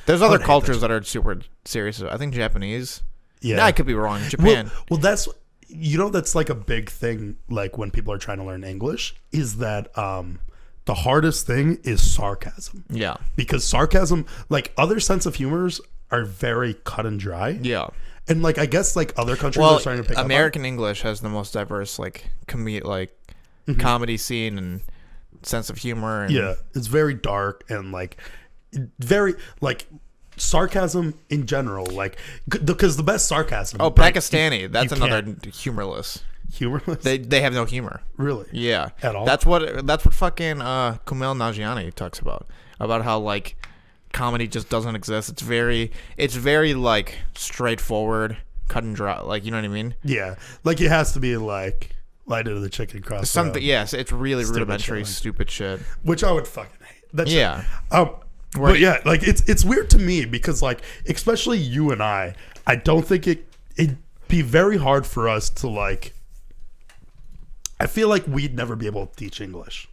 There's other cultures that are super serious. I think Japanese. Yeah, nah, I could be wrong. Japan. Well, that's that's like a big thing. Like when people are trying to learn English, is that the hardest thing is sarcasm. Yeah, because sarcasm, like other sense of humors, are very cut and dry. Yeah. And like I guess like other countries are starting to pick American up on. English has the most diverse comedy scene and sense of humor. And yeah, it's very dark and like very like sarcasm in general, like because the best sarcasm. Oh, Pakistani, that's another humorless. Humorless. They have no humor. Really? Yeah. At all. That's what fucking Kumail Nanjiani talks about how like comedy just doesn't exist. It's very like straightforward, cut and dry. Like, you know what I mean? Yeah. Like it has to be like light into the chicken cross. Something. Yes, it's really rudimentary, stupid shit. Which I would fucking hate. That shit. Yeah. But yeah, like it's weird to me because like especially you and I don't think it'd be very hard for us to like. I feel like we'd never be able to teach English.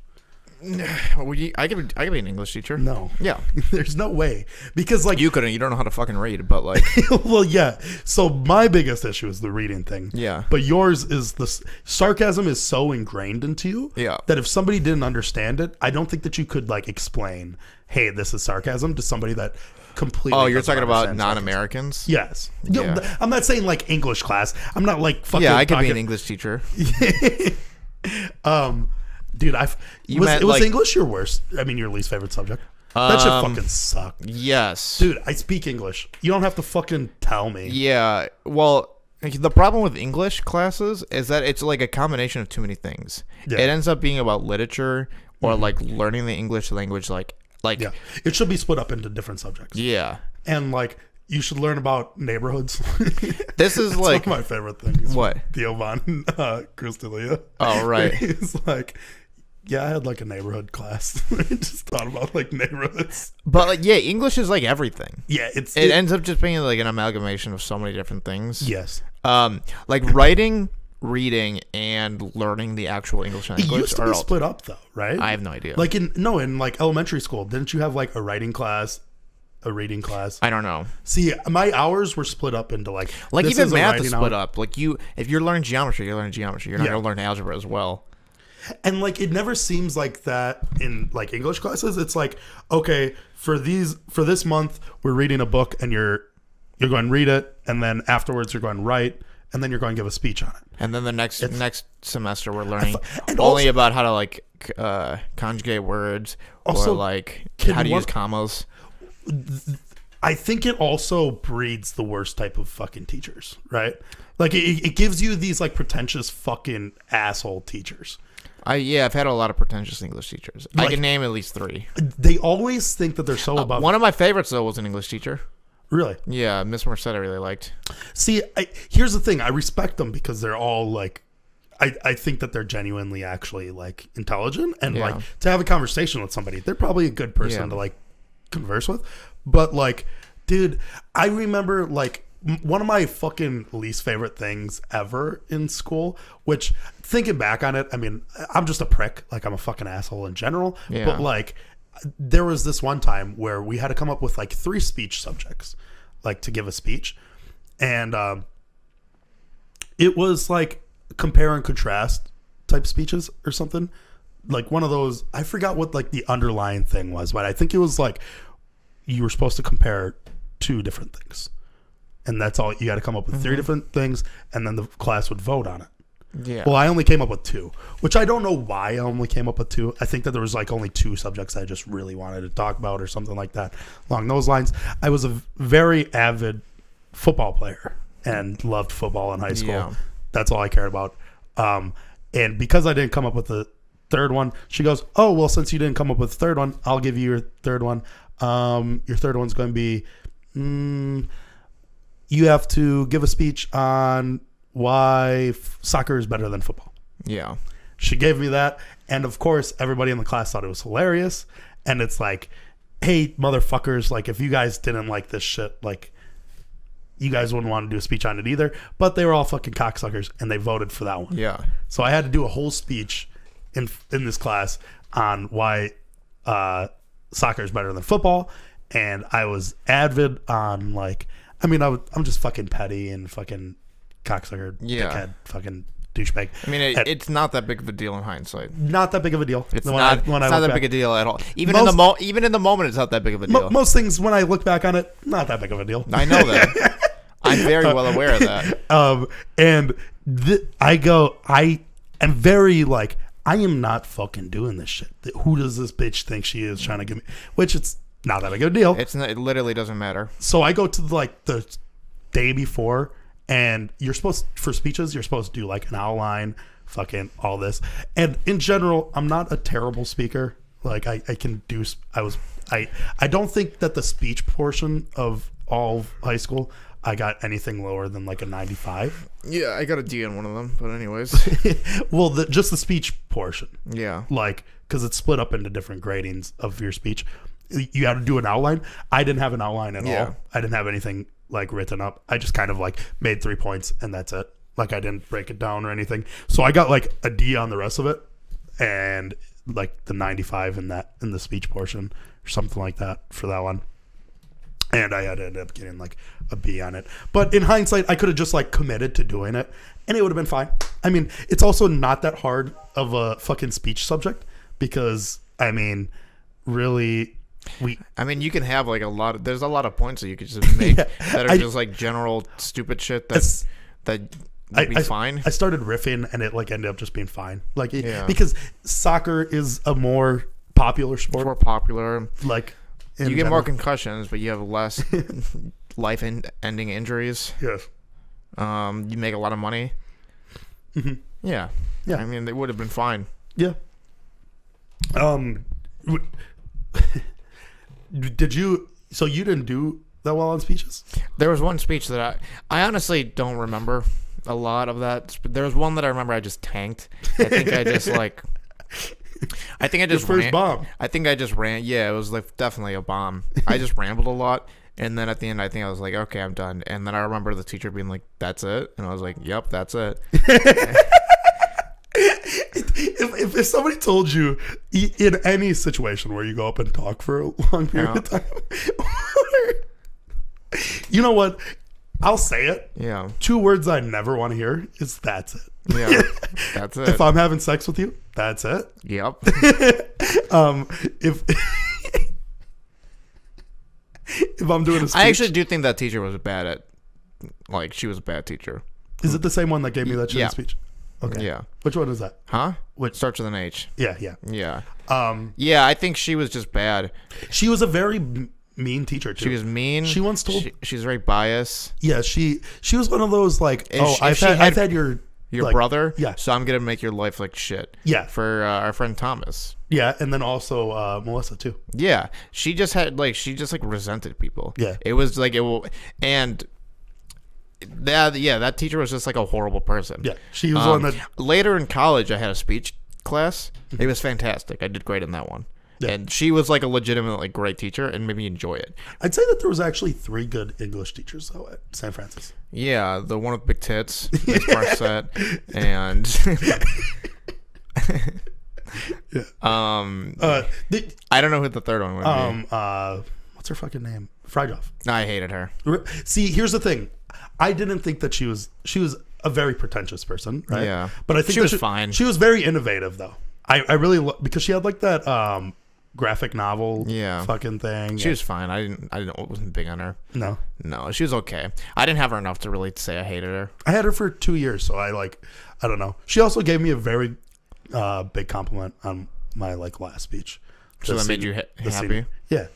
I could be an English teacher. No. Yeah. There's no way. Because like you couldn't. You don't know how to fucking read, but like well, yeah. So my biggest issue is the reading thing. Yeah. But yours is the sarcasm is so ingrained into you that if somebody didn't understand it, I don't think that you could like explain, hey, this is sarcasm to somebody that completely. Oh, you're talking about non-Americans? Yes. Yeah. I'm not saying like English class. I'm not like fucking. Yeah, I could be an English teacher. Dude, was like, English your worst? I mean, your least favorite subject? That shit fucking sucked. Yes. Dude, I speak English. You don't have to fucking tell me. Yeah. Well, the problem with English classes is that it's like a combination of too many things. Yeah. It ends up being about literature or like learning the English language. Like yeah, it should be split up into different subjects. Yeah. And like you should learn about neighborhoods. This is like one of my favorite things. What? Theo Von Crustalia. Oh, right. He's like, yeah, I had like a neighborhood class. I just thought about like neighborhoods. But like, yeah, English is like everything. Yeah, it ends up just being like an amalgamation of so many different things. Yes. Like writing, reading, and learning the actual English language. It used to be split up though, right? I have no idea. Like in like elementary school, didn't you have like a writing class, a reading class? I don't know. See, my hours were split up into like even math is split up. Like if you're learning geometry, you're learning geometry. You're not gonna learn algebra as well. And like it never seems like that in like English classes. It's like, okay, for this month we're reading a book and you're going to read it, and then afterwards you're going to write, and then you're going to give a speech on it. And then the next semester we're learning only about how to like conjugate words, also, or like how to use commas. I think it also breeds the worst type of fucking teachers, right? Like it gives you these like pretentious fucking asshole teachers. I've had a lot of pretentious English teachers. Like, I can name at least 3. They always think that they're so above. One of my favorites though was an English teacher. Really? Yeah, Miss Merced I really liked. See, here's the thing. I respect them because they're all like, I think that they're genuinely actually like intelligent and like to have a conversation with somebody. They're probably a good person to like converse with. But like, dude, I remember like one of my fucking least favorite things ever in school, which thinking back on it, I mean, I'm just a prick. Like I'm a fucking asshole in general. Yeah. But like there was this one time where we had to come up with like 3 speech subjects, like to give a speech. And it was like compare and contrast type speeches or something. Like one of those, I forgot what like the underlying thing was, but I think it was like you were supposed to compare 2 different things. And that's all. You got to come up with 3 different things, and then the class would vote on it. Yeah. Well, I only came up with 2, which I don't know why I only came up with 2. I think that there was like only 2 subjects I just really wanted to talk about or something like that along those lines. I was a very avid football player and loved football in high school. Yeah. That's all I cared about. And because I didn't come up with the 3rd one, she goes, oh, well, since you didn't come up with the 3rd one, I'll give you your 3rd one. Your 3rd one's going to be, you have to give a speech on why soccer is better than football. Yeah. She gave me that. And of course, everybody in the class thought it was hilarious. And it's like, hey, motherfuckers, like if you guys didn't like this shit, like you guys wouldn't want to do a speech on it either. But they were all fucking cocksuckers and they voted for that one. Yeah. So I had to do a whole speech in this class on why soccer is better than football. And I was avid on like, I mean, I'm just fucking petty and fucking cocksucker, dickhead, fucking douchebag. I mean, it's not that big of a deal in hindsight. Not that big of a deal. It's not that big a deal at all. Even in the moment, it's not that big of a deal. Most things, when I look back on it, not that big of a deal. I know that. I'm very well aware of that. And I am very like, I am not fucking doing this shit. Who does this bitch think she is trying to give me? Which it's not that big of a deal. It literally doesn't matter. So I go to the day before. And you're supposed, for speeches, you're supposed to do like an outline, fucking all this. And in general, I'm not a terrible speaker. Like I can do, I don't think that the speech portion of all of high school, I got anything lower than like a 95. Yeah, I got a D on one of them, but anyways. Well, just the speech portion. Yeah. Like, because it's split up into different gradings of your speech. You had to do an outline. I didn't have an outline at all. I didn't have anything like written up. I just kind of like made 3 points and that's it. Like I didn't break it down or anything. So I got like a D on the rest of it and like the 95 in the speech portion or something like that for that one. And I had to end up getting like a B on it. But in hindsight, I could have just like committed to doing it and it would have been fine. I mean, it's also not that hard of a fucking speech subject because I mean, really, you can have like there's a lot of points that you could just make that are just like general stupid shit that would be fine. I started riffing and it like ended up just being fine. Like because soccer is a more popular sport. It's more popular. Like you get more concussions, but you have less life-ending injuries. Yes. You make a lot of money. Mm-hmm. Yeah. Yeah. I mean, they would have been fine. Yeah. So you didn't do that well on speeches? There was one speech that I honestly don't remember a lot of that. There was one that I remember I just tanked. I think I just Your first bomb. I think I just ran. Yeah, it was like definitely a bomb. I just rambled a lot. And then at the end, I think I was like, okay, I'm done. And then I remember the teacher being like, that's it? And I was like, yep, that's it. If somebody told you in any situation where you go up and talk for a long period of time, you know what? I'll say it. Yeah. 2 words I never want to hear is that's it. Yeah, that's it. If I'm having sex with you, That's it. Yep. If if I'm doing a speech, I actually do think that teacher was bad at, like, she was a bad teacher. is it the same one that gave me that shitty Yeah. speech? Okay. Yeah. Which one is that? Huh? Which? Starts with an H. Yeah, yeah. Yeah. Yeah, I think she was just bad. She was a very mean teacher too. She was mean. She once told. She's very biased. Yeah, she was one of those like, If I've had your like, brother. Yeah. So I'm gonna make your life like shit. Yeah. For our friend Thomas. Yeah, and then also Melissa too. Yeah. She just resented people. Yeah. It was like and that teacher was just like a horrible person. Yeah, she was one that. Later in college, I had a speech class. It was fantastic. I did great in that one. Yeah. And she was like a legitimately great teacher and made me enjoy it. I'd say that there was actually 3 good English teachers though at San Francis. Yeah, the one with big tits, Miss Marset, and I don't know who the third one would be. What's her fucking name? Frydorf. I hated her. See, here's the thing. I didn't think that she was a very pretentious person, right? Yeah. But I think she was fine. She was very innovative though. I really because she had like that graphic novel fucking thing. She was fine. I wasn't big on her. No, she was okay. I didn't have her enough to really say I hated her. I had her for 2 years, so I don't know. She also gave me a very big compliment on my like last speech. So that made you happy? Senior. Yeah,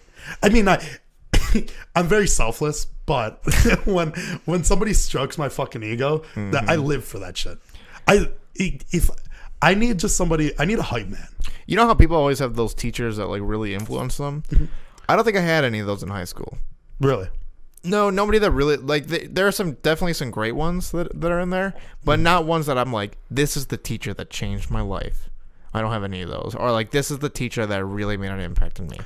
I mean I'm very selfless, but when somebody strokes my fucking ego, that I live for that shit. If I need just somebody, I need a hype man. You know how people always have those teachers that like really influence them? I don't think I had any of those in high school. Really? No, nobody that really like. There are definitely some great ones that are in there, but not ones that I'm like, this is the teacher that changed my life. I don't have any of those, or like this is the teacher that really made an impact on me.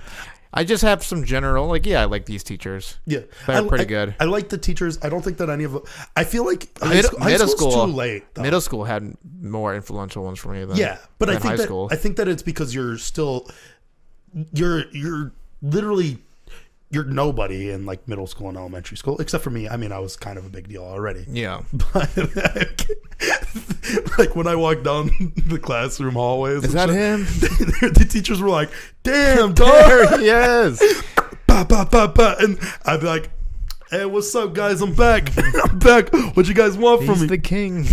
I just have some general, like, I like these teachers. Yeah. They're pretty good. I like the teachers. I don't think that any of them, I feel like middle school too late. Though. Middle school had more influential ones for me than but than I think high that school. I think that it's because you're still, you're literally, you're nobody in like middle school and elementary school, except for me. I mean, I was kind of a big deal already. Yeah. But like when I walked down the classroom hallways, is that him? The teachers were like, "Damn, dog, there he is!" Bah, bah, bah, bah. And I'd be like, "Hey, what's up, guys? I'm back. I'm back. What you guys want from me? The king,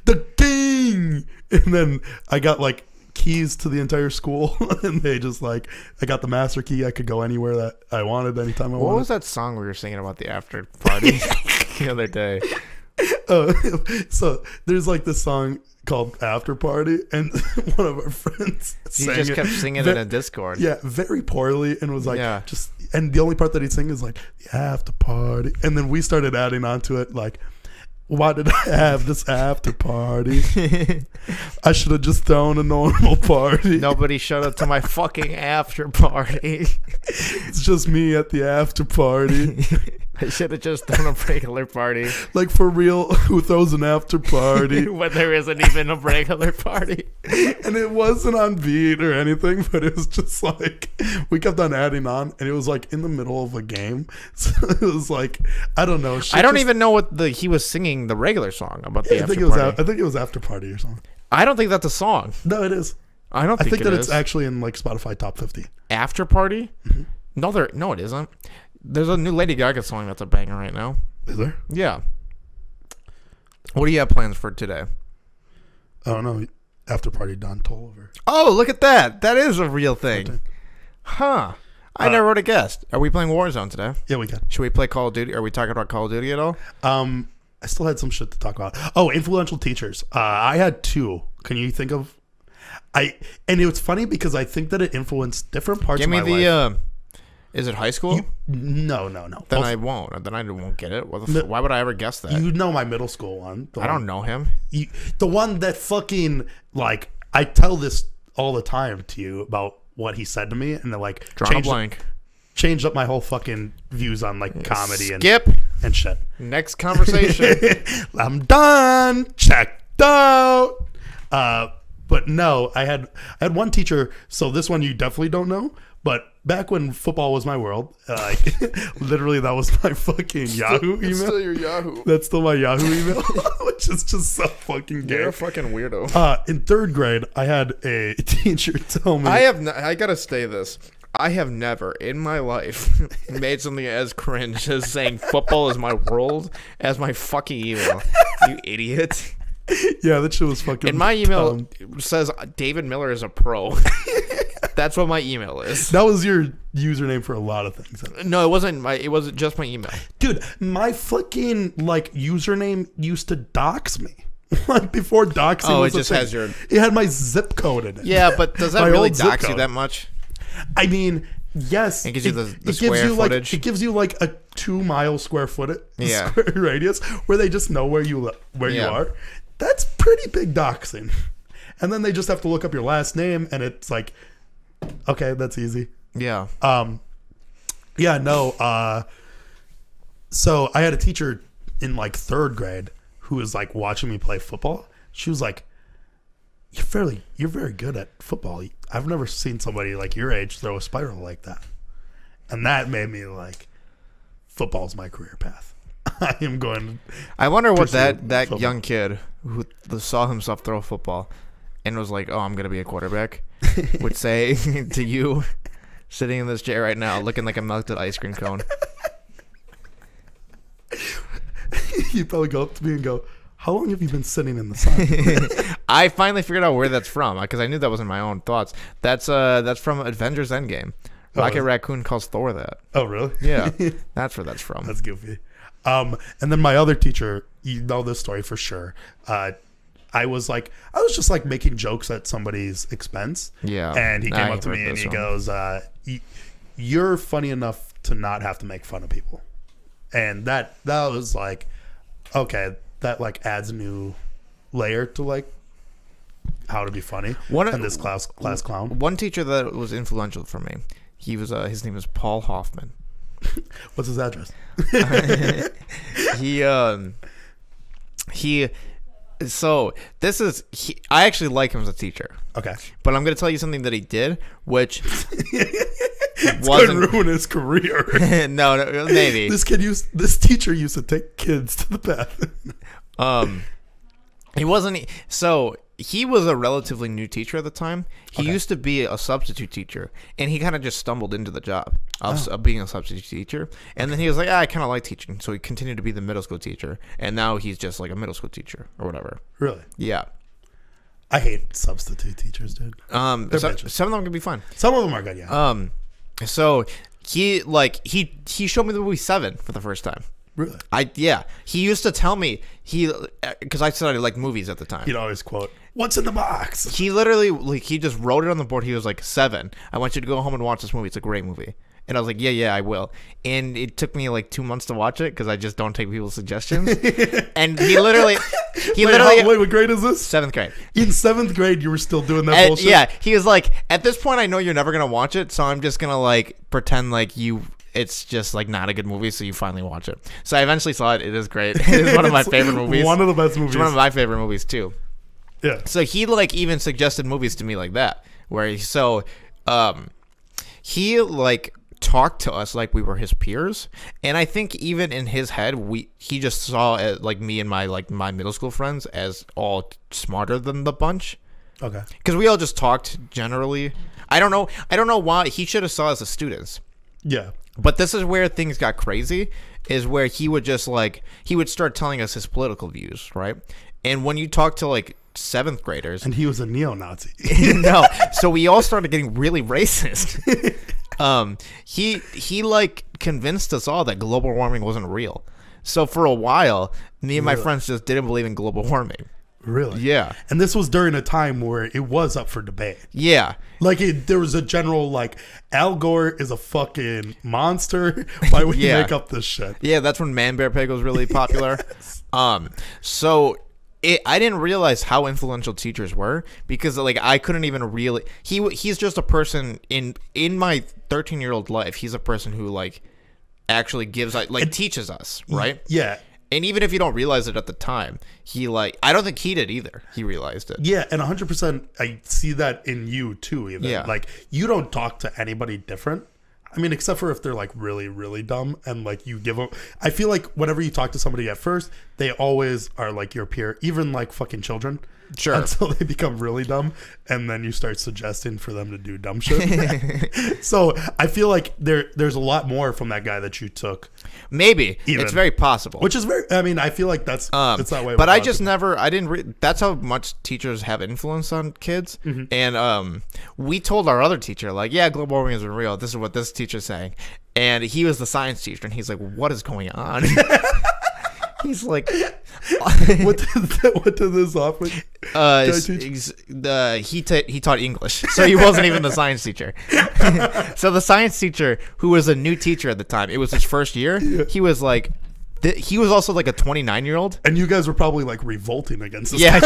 the king." And then I got like keys to the entire school, and they just like, I got the master key. I could go anywhere that I wanted, anytime I wanted. What was that song we were singing about the after party the other day? So there's like this song called After Party, and one of our friends just kept singing it in Discord. Yeah, very poorly, and was like, and the only part that he'd sing is like, the after party. And then we started adding on to it, like, why did I have this after party? I should have just thrown a normal party. Nobody showed up to my fucking after party. It's just me at the after party. I should have just done a regular party. Like, for real, who throws an after party? When there isn't even a regular party. And it wasn't on beat or anything, but it was just like, we kept on adding on, and it was like in the middle of a game. So it was like, I don't know. I don't even know what he was singing the regular song about the after party. I think it was After Party or something. I don't think that's a song. No, it is. I think that it's actually in like Spotify top 50. After Party? Mm-hmm. No, it isn't. There's a new Lady Gaga song that's a banger right now. Is there? Yeah. What do you have plans for today? I don't know. After Party Don Tolliver. Oh, look at that. That is a real thing. Huh. I never would have guessed. Are we playing Warzone today? Yeah, we can. Should we play Call of Duty? Are we talking about Call of Duty at all? I still had some shit to talk about. Oh, influential teachers. I had 2. Can you think of? And it was funny because I think that it influenced different parts of my life. Is it high school? No. Then I won't. Then I won't get it. Why would I ever guess that? You know my middle school one. I don't know him. The one that fucking, like, I tell this all the time to you about what he said to me, and they're like, changed up my whole fucking views on like comedy and shit. Next conversation. I'm done. Checked out. But no, I had one teacher. So this one you definitely don't know. But back when football was my world, like literally that was my fucking Yahoo email. It's still your Yahoo. That's still my Yahoo email, which is just so fucking gay. You're a fucking weirdo. In third grade, I had a teacher tell me. I gotta say this. I have never in my life made something as cringe as saying football is my world as my fucking email. You idiot. Yeah, that shit was fucking. And my email says David Miller is a pro. That's what my email is. That was your username for a lot of things. No, it wasn't my. It wasn't just my email. Dude, my fucking like username used to dox me. Like before doxing. Oh, was it just has your. It had my zip code in it. Yeah, but does that really dox you that much? I mean, yes. It gives you the gives square you footage. Like, it gives you like a 2 mile square foot Yeah. square radius where they just know where you are. That's pretty big doxing. And then they just have to look up your last name, and it's like, okay, that's easy. Yeah. Yeah, no. So I had a teacher in like third grade who was like watching me play football. She was like, you're very good at football. I've never seen somebody like your age throw a spiral like that. And that made me like, football's my career path. I am going to I wonder what that football. young kid who saw himself throw a football and was like, oh, I'm going to be a quarterback, would say to you sitting in this chair right now looking like a melted ice cream cone. You'd probably go up to me and go, how long have you been sitting in the sun? I finally figured out where that's from because I knew that wasn't my own thoughts. That's from Avengers Endgame. Rocket Raccoon calls Thor that. Oh, really? Yeah, that's where that's from. That's goofy. And then my other teacher, you know this story for sure. I was just like making jokes at somebody's expense. Yeah. And he came I up to heard me and this he one. goes, you're funny enough to not have to make fun of people. And that was like, okay, that like adds a new layer to like how to be funny. And this class clown. One teacher that was influential for me, he was his name was Paul Hoffman. What's his address? I actually like him as a teacher. Okay. But I'm going to tell you something that he did, which wasn't ruin his career. no, maybe. This teacher used to take kids to the bathroom. He was a relatively new teacher at the time. He used to be a substitute teacher, and he kind of just stumbled into the job of being a substitute teacher. And then he was like, I kind of like teaching. So he continued to be the middle school teacher, and now he's just like a middle school teacher or whatever. Really? Yeah. I hate substitute teachers, dude. Some of them can be fun. Some of them are good, yeah. So he showed me the movie Seven for the first time. Really? He used to tell me because I said I liked movies at the time. He'd always quote, "What's in the box?" He literally he just wrote it on the board. He was like, "Seven. I want you to go home and watch this movie. It's a great movie." And I was like, yeah, I will. And it took me like 2 months to watch it because I just don't take people's suggestions. And he literally, wait, what grade is this? 7th grade. In 7th grade, you were still doing that bullshit? Yeah, he was like, at this point, I know you're never gonna watch it, so I'm just gonna like pretend like it's just like not a good movie, so you finally watch it. So I eventually saw it. It is great. It is one of my favorite movies. One of the best movies. It's one of my favorite movies too. Yeah. So he like even suggested movies to me like that, where he like talked to us like we were his peers, and I think even in his head he just saw like me and my middle school friends as all smarter than the bunch. Okay. Because we all just talked generally. I don't know why he should have saw us as students. Yeah. But this is where things got crazy, is where he would just like he would start telling us his political views, right? And when you talk to like 7th graders, and he was a neo-Nazi. No, so we all started getting really racist. He like convinced us all that global warming wasn't real. So for a while, me and my friends just didn't believe in global warming. Really? Yeah. And this was during a time where it was up for debate. Yeah. Like there was a general like, Al Gore is a fucking monster. Why would you make up this shit? Yeah, that's when Man Bear Pig was really popular. So I didn't realize how influential teachers were, because like I couldn't even really he's just a person in my 13-year-old life. He's a person who like actually gives like teaches us, right? Yeah. And even if you don't realize it at the time, I don't think he did either. He realized it. Yeah, and 100%, I see that in you too. Even like you don't talk to anybody different. I mean, except for if they're like really, really dumb, and like you give them. I feel like whenever you talk to somebody at first, they always are like your peer, even like fucking children. Sure. Until they become really dumb, and then you start suggesting for them to do dumb shit. So I feel like there's a lot more from that guy that you took. Maybe it's very possible. Which is very. I mean, I feel like that's that way. But I just never. I didn't. That's how much teachers have influence on kids. And we told our other teacher, like, yeah, global warming is real. This is what this teacher's saying, and he was the science teacher, and he's like, what is going on? He's like, what did this offer? He taught English, so he wasn't even the science teacher. So the science teacher, who was a new teacher at the time, it was his first year. Yeah. He was like, he was also like a 29-year-old, and you guys were probably like revolting against this. Yeah.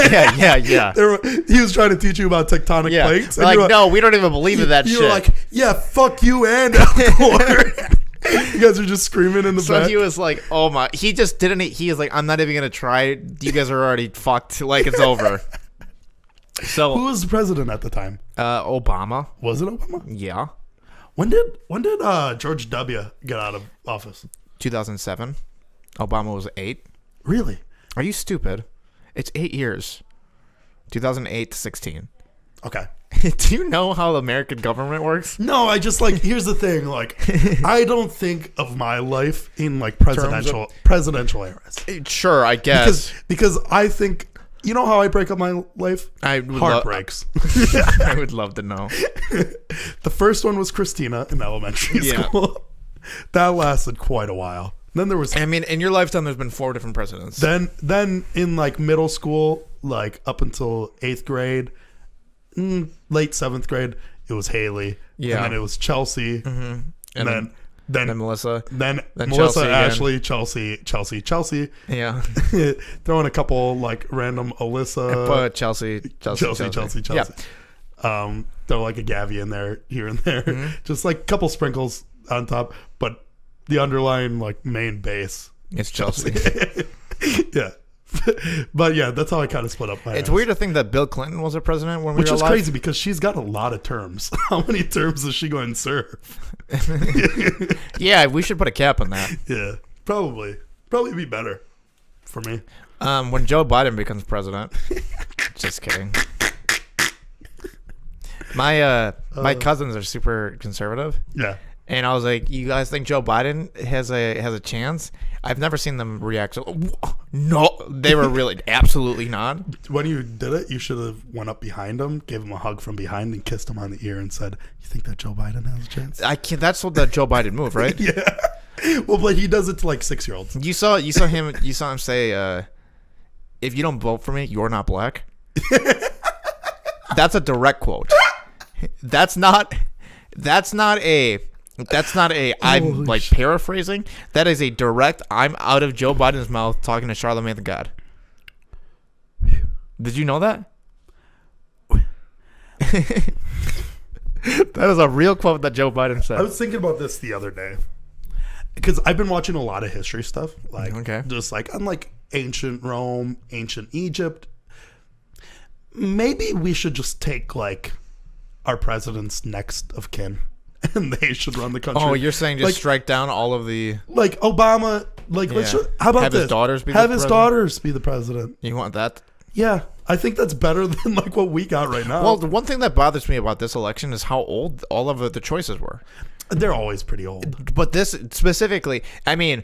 He was trying to teach you about tectonic plates. And like, no, we don't even believe in that shit. You were like, yeah, fuck you and Al Gore. You guys are just screaming in the back. So he was like, oh my, he just didn't, he is like, I'm not even going to try. You guys are already fucked. Like, it's over. So who was the president at the time? Obama. Was it Obama? Yeah. When did George W. get out of office? 2007. Obama was 8. Really? Are you stupid? It's 8 years. 2008 to 16. Okay. Do you know how the American government works? No, I just like, here's the thing, like, I don't think of my life in like presidential eras. Sure, I guess. Because I think, you know how I break up my life? Heartbreaks. I would love to know. The first one was Christina in elementary school. That lasted quite a while. Then there was, I mean, in your lifetime, there's been 4 different presidents. Then in like middle school, like up until 8th grade, late 7th grade, it was Haley. Yeah. And then it was Chelsea. Mm-hmm. And then Melissa. Then Melissa, Chelsea Ashley, Chelsea. Yeah. Throwing a couple like random Alyssa. Chelsea. Yeah. Throw like a Gavi in there, here and there. Mm-hmm. Just like a couple sprinkles on top. But the underlying like main base. It's Chelsea. Yeah. But yeah, that's how I kind of split up my It's weird to think that Bill Clinton was a president when we were alive. Which is crazy because she's got a lot of terms. How many terms is she going to serve? Yeah, we should put a cap on that. Yeah, probably be better for me. When Joe Biden becomes president. Just kidding. My cousins are super conservative. Yeah. And I was like, "You guys think Joe Biden has a chance?" I've never seen them react. No, they were really absolutely not. When you did it, you should have went up behind him, gave him a hug from behind, and kissed him on the ear and said, "You think that Joe Biden has a chance?" I can't. That's what the Joe Biden move, right? Yeah. Well, but he does it to like 6-year-olds. You saw him say, "If you don't vote for me, you're not black." That's a direct quote. That's not a. I'm like paraphrasing. That is a direct. I'm out of Joe Biden's mouth talking to Charlemagne the God. Did you know that? That is a real quote that Joe Biden said. I was thinking about this the other day because I've been watching a lot of history stuff, like just like on like ancient Rome, ancient Egypt. Maybe we should just take like our president's next of kin. And they should run the country. Oh, you're saying just like, strike down all of the like Obama. Like, let's how about have this? His daughters be have his daughters be the president. You want that? Yeah, I think that's better than like what we got right now. Well, the one thing that bothers me about this election is how old all of the choices were. They're always pretty old. But this specifically, I mean,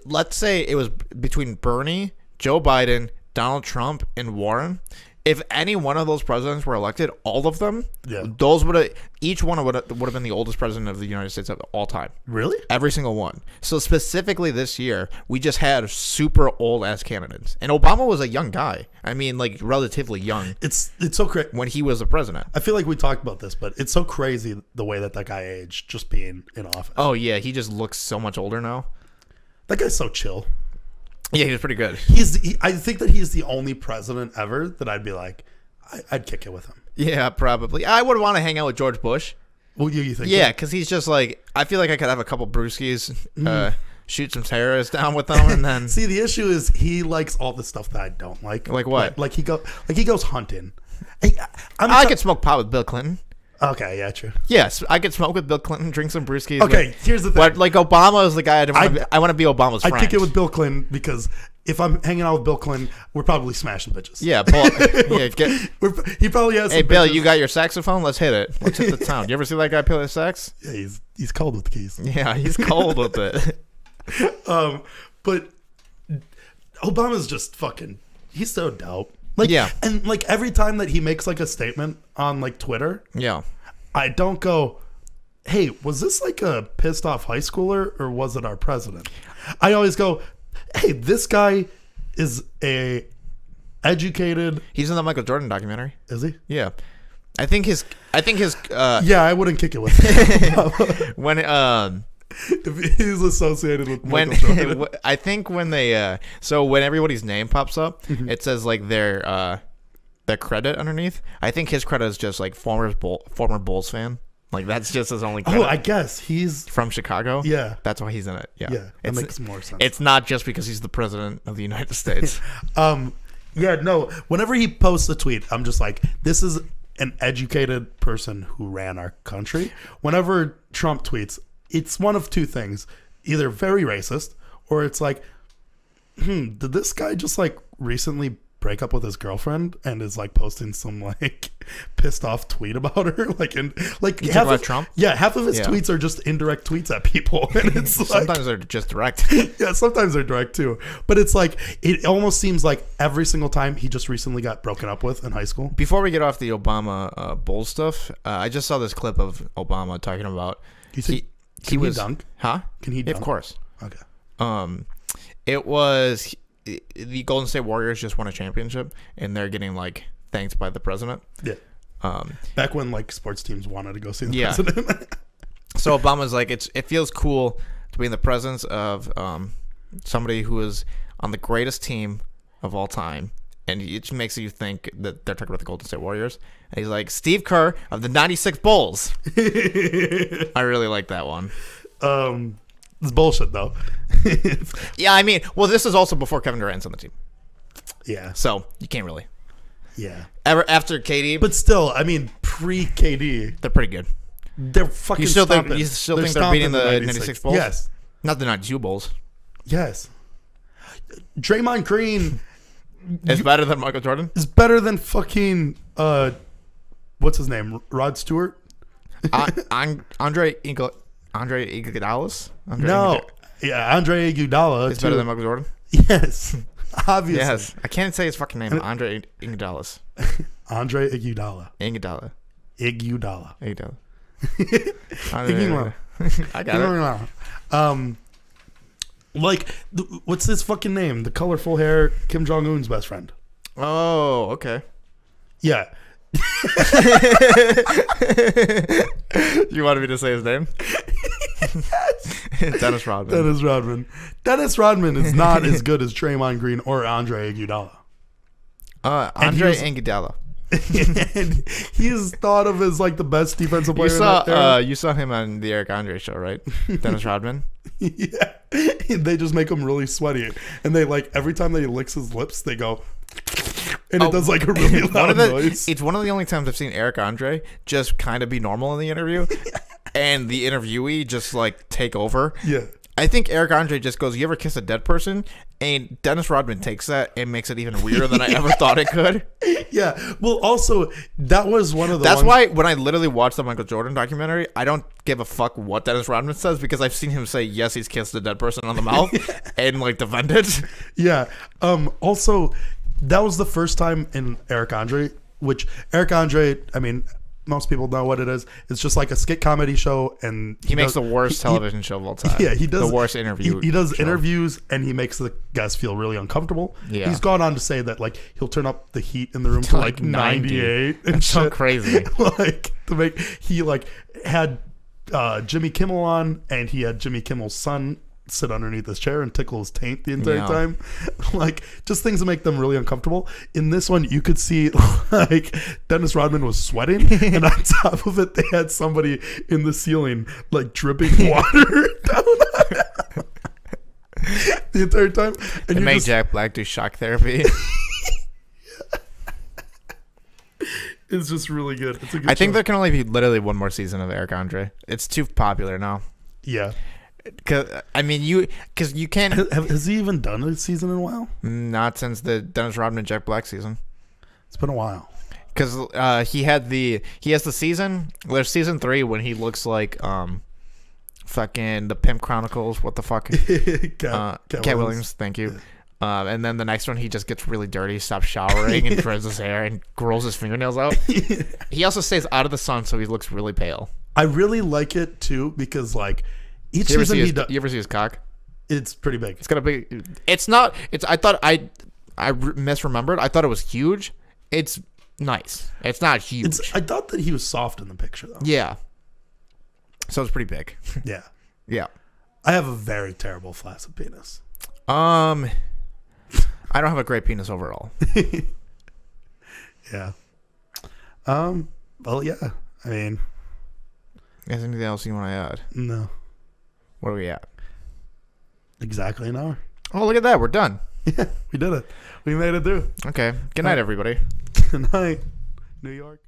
let's say it was between Bernie, Joe Biden, Donald Trump, and Warren. If any one of those presidents were elected, all of them, those would have each one would have been the oldest president of the United States of all time. Really? Every single one. So specifically this year, we just had super old ass candidates, and Obama was a young guy. I mean, like relatively young. It's so crazy when he was the president. I feel like we talked about this, but it's so crazy the way that guy aged just being in office. Oh yeah, he just looks so much older now. That guy's so chill. Yeah, he was pretty good. I think that he's the only president ever that I'd be like, I'd kick it with him. Yeah, probably. I would want to hang out with George Bush. Well, you think? Yeah, because he's just like, I feel like I could have a couple brewskis shoot some terrorists down with them, and then See, the issue is he likes all the stuff that I don't like. Like what? Like he goes hunting. Hey, I could smoke pot with Bill Clinton. Okay, yeah, true. Yes, I could smoke with Bill Clinton, drink some brewskis. Okay, here's the thing. But like Obama is the guy I want to be Obama's friend. I kick it with Bill Clinton because if I'm hanging out with Bill Clinton, we're probably smashing bitches. Yeah, He probably has. Hey, Bill, you got your saxophone? Let's hit it. Let's hit the town. You ever see that guy play the sax? Yeah, he's cold with the keys. Yeah, he's cold with it. But Obama's just fucking. He's so dope. Like, yeah, and like every time that he makes like a statement on like Twitter, yeah, I don't go, hey, was this like a pissed off high schooler or was it our president? I always go, hey, this guy is a educated. He's in the Michael Jordan documentary. Is he? Yeah, I think his. Yeah, I wouldn't kick it with him. when if he's associated with Michael Jordan. I think when they so when everybody's name pops up, it says like their credit underneath. I think his credit is just like former Bulls fan. Like that's just his only credit. Oh, I guess he's from Chicago. Yeah, that's why he's in it. Yeah, yeah, that makes more sense. It's not just because he's the president of the United States. Yeah, no. Whenever he posts a tweet, I'm just like, this is an educated person who ran our country. Whenever Trump tweets, it's one of two things: either very racist, or it's like, did this guy just like recently break up with his girlfriend and is like posting some like pissed off tweet about her? Like, and like half of Trump. Yeah, half of his tweets are just indirect tweets at people, and it's like, sometimes they're just direct. Yeah, sometimes they're direct too. But it's like it almost seems like every single time he just recently got broken up with in high school. Before we get off the Obama Bull stuff, I just saw this clip of Obama talking about. Can he dunk? Huh? Can he dunk? Of course. Okay. It was the Golden State Warriors just won a championship, and they're getting like thanked by the president. Yeah. Back when like sports teams wanted to go see the president. So Obama's like, it feels cool to be in the presence of somebody who is on the greatest team of all time, and it makes you think that they're talking about the Golden State Warriors. And he's like, Steve Kerr of the '96 Bulls. I really like that one. It's bullshit though. Yeah, I mean, well, this is also before Kevin Durant's on the team. Yeah. So you can't really. Yeah. After KD, but still, I mean, pre KD, they're pretty good. They're fucking. You still think they're beating the '96 Bulls? Yes. Not the '92 Bulls. Yes. Draymond Green is better than Michael Jordan. Is better than fucking what's his name? Rod Stewart. Andre Iguodala. Andre Iguodala is better than Michael Jordan. Yes, obviously. Yes, I can't say his fucking name. Andre Iguodala. Andre Iguodala. Iguodala. I got it. Like, what's his fucking name? The colorful hair, Kim Jong Un's best friend. Oh, okay. Yeah. You wanted me to say his name? Yes. Dennis Rodman. Dennis Rodman is not as good as Draymond Green or Andre Iguodala. Andre Iguodala. And he's thought of as like the best defensive player. You saw him on the Eric Andre show, right? Dennis Rodman. Yeah, they just make him really sweaty, and they like every time they licks his lips, they go, and it does like a really loud noise. It's one of the only times I've seen Eric Andre just kind of be normal in the interview, and the interviewee just like take over. Yeah. I think Eric Andre just goes, "You ever kiss a dead person?" And Dennis Rodman takes that and makes it even weirder than I ever thought it could. Yeah. Well, also, that was one of the. That's why when I literally watched the Michael Jordan documentary, I don't give a fuck what Dennis Rodman says because I've seen him say, yes, he's kissed a dead person on the mouth and like defend it. Yeah. Also, that was the first time in Eric Andre, which Eric Andre, I mean, most people know what it is. It's just like a skit comedy show, and he makes the worst television show of all time. Yeah, he does the worst interview. He does interviews, and he makes the guests feel really uncomfortable. Yeah, he's gone on to say that like he'll turn up the heat in the room to like 98. And that's so crazy. Like to make he like had Jimmy Kimmel on, and he had Jimmy Kimmel's son sit underneath his chair and tickle his taint the entire time. Like just things that make them really uncomfortable. In this one, you could see like Dennis Rodman was sweating, and on top of it, they had somebody in the ceiling like dripping water down on him. the entire time. And They you're made just, Jack Black do shock therapy. it's just really good. It's a good I think show. there can only be literally one more season of Eric Andre. It's too popular now. Yeah. Because you can't. Has he even done a season in a while? Not since the Dennis Rodman and Jack Black season. It's been a while. Because he has the season. There's season 3 when he looks like fucking the Pimp Chronicles. What the fuck? Cat Williams. Thank you. Yeah. And then the next one, he just gets really dirty, stops showering, and trims his hair and grows his fingernails out. He also stays out of the sun, so he looks really pale. I really like it too because like each You ever season see he does, you ever see his cock? it's pretty big. It's got a big. It's not. It's. I thought I misremembered. I thought it was huge. It's nice. It's not huge. I thought that he was soft in the picture though. Yeah. So it's pretty big. Yeah. Yeah. I have a very terrible flaccid penis. I don't have a great penis overall. Yeah. Well, yeah. I mean, Is anything else you want to add? no. What are we at? Exactly an hour. Oh, look at that. We're done. Yeah, we did it. We made it through. Okay. Good night, everybody. Good night, New York.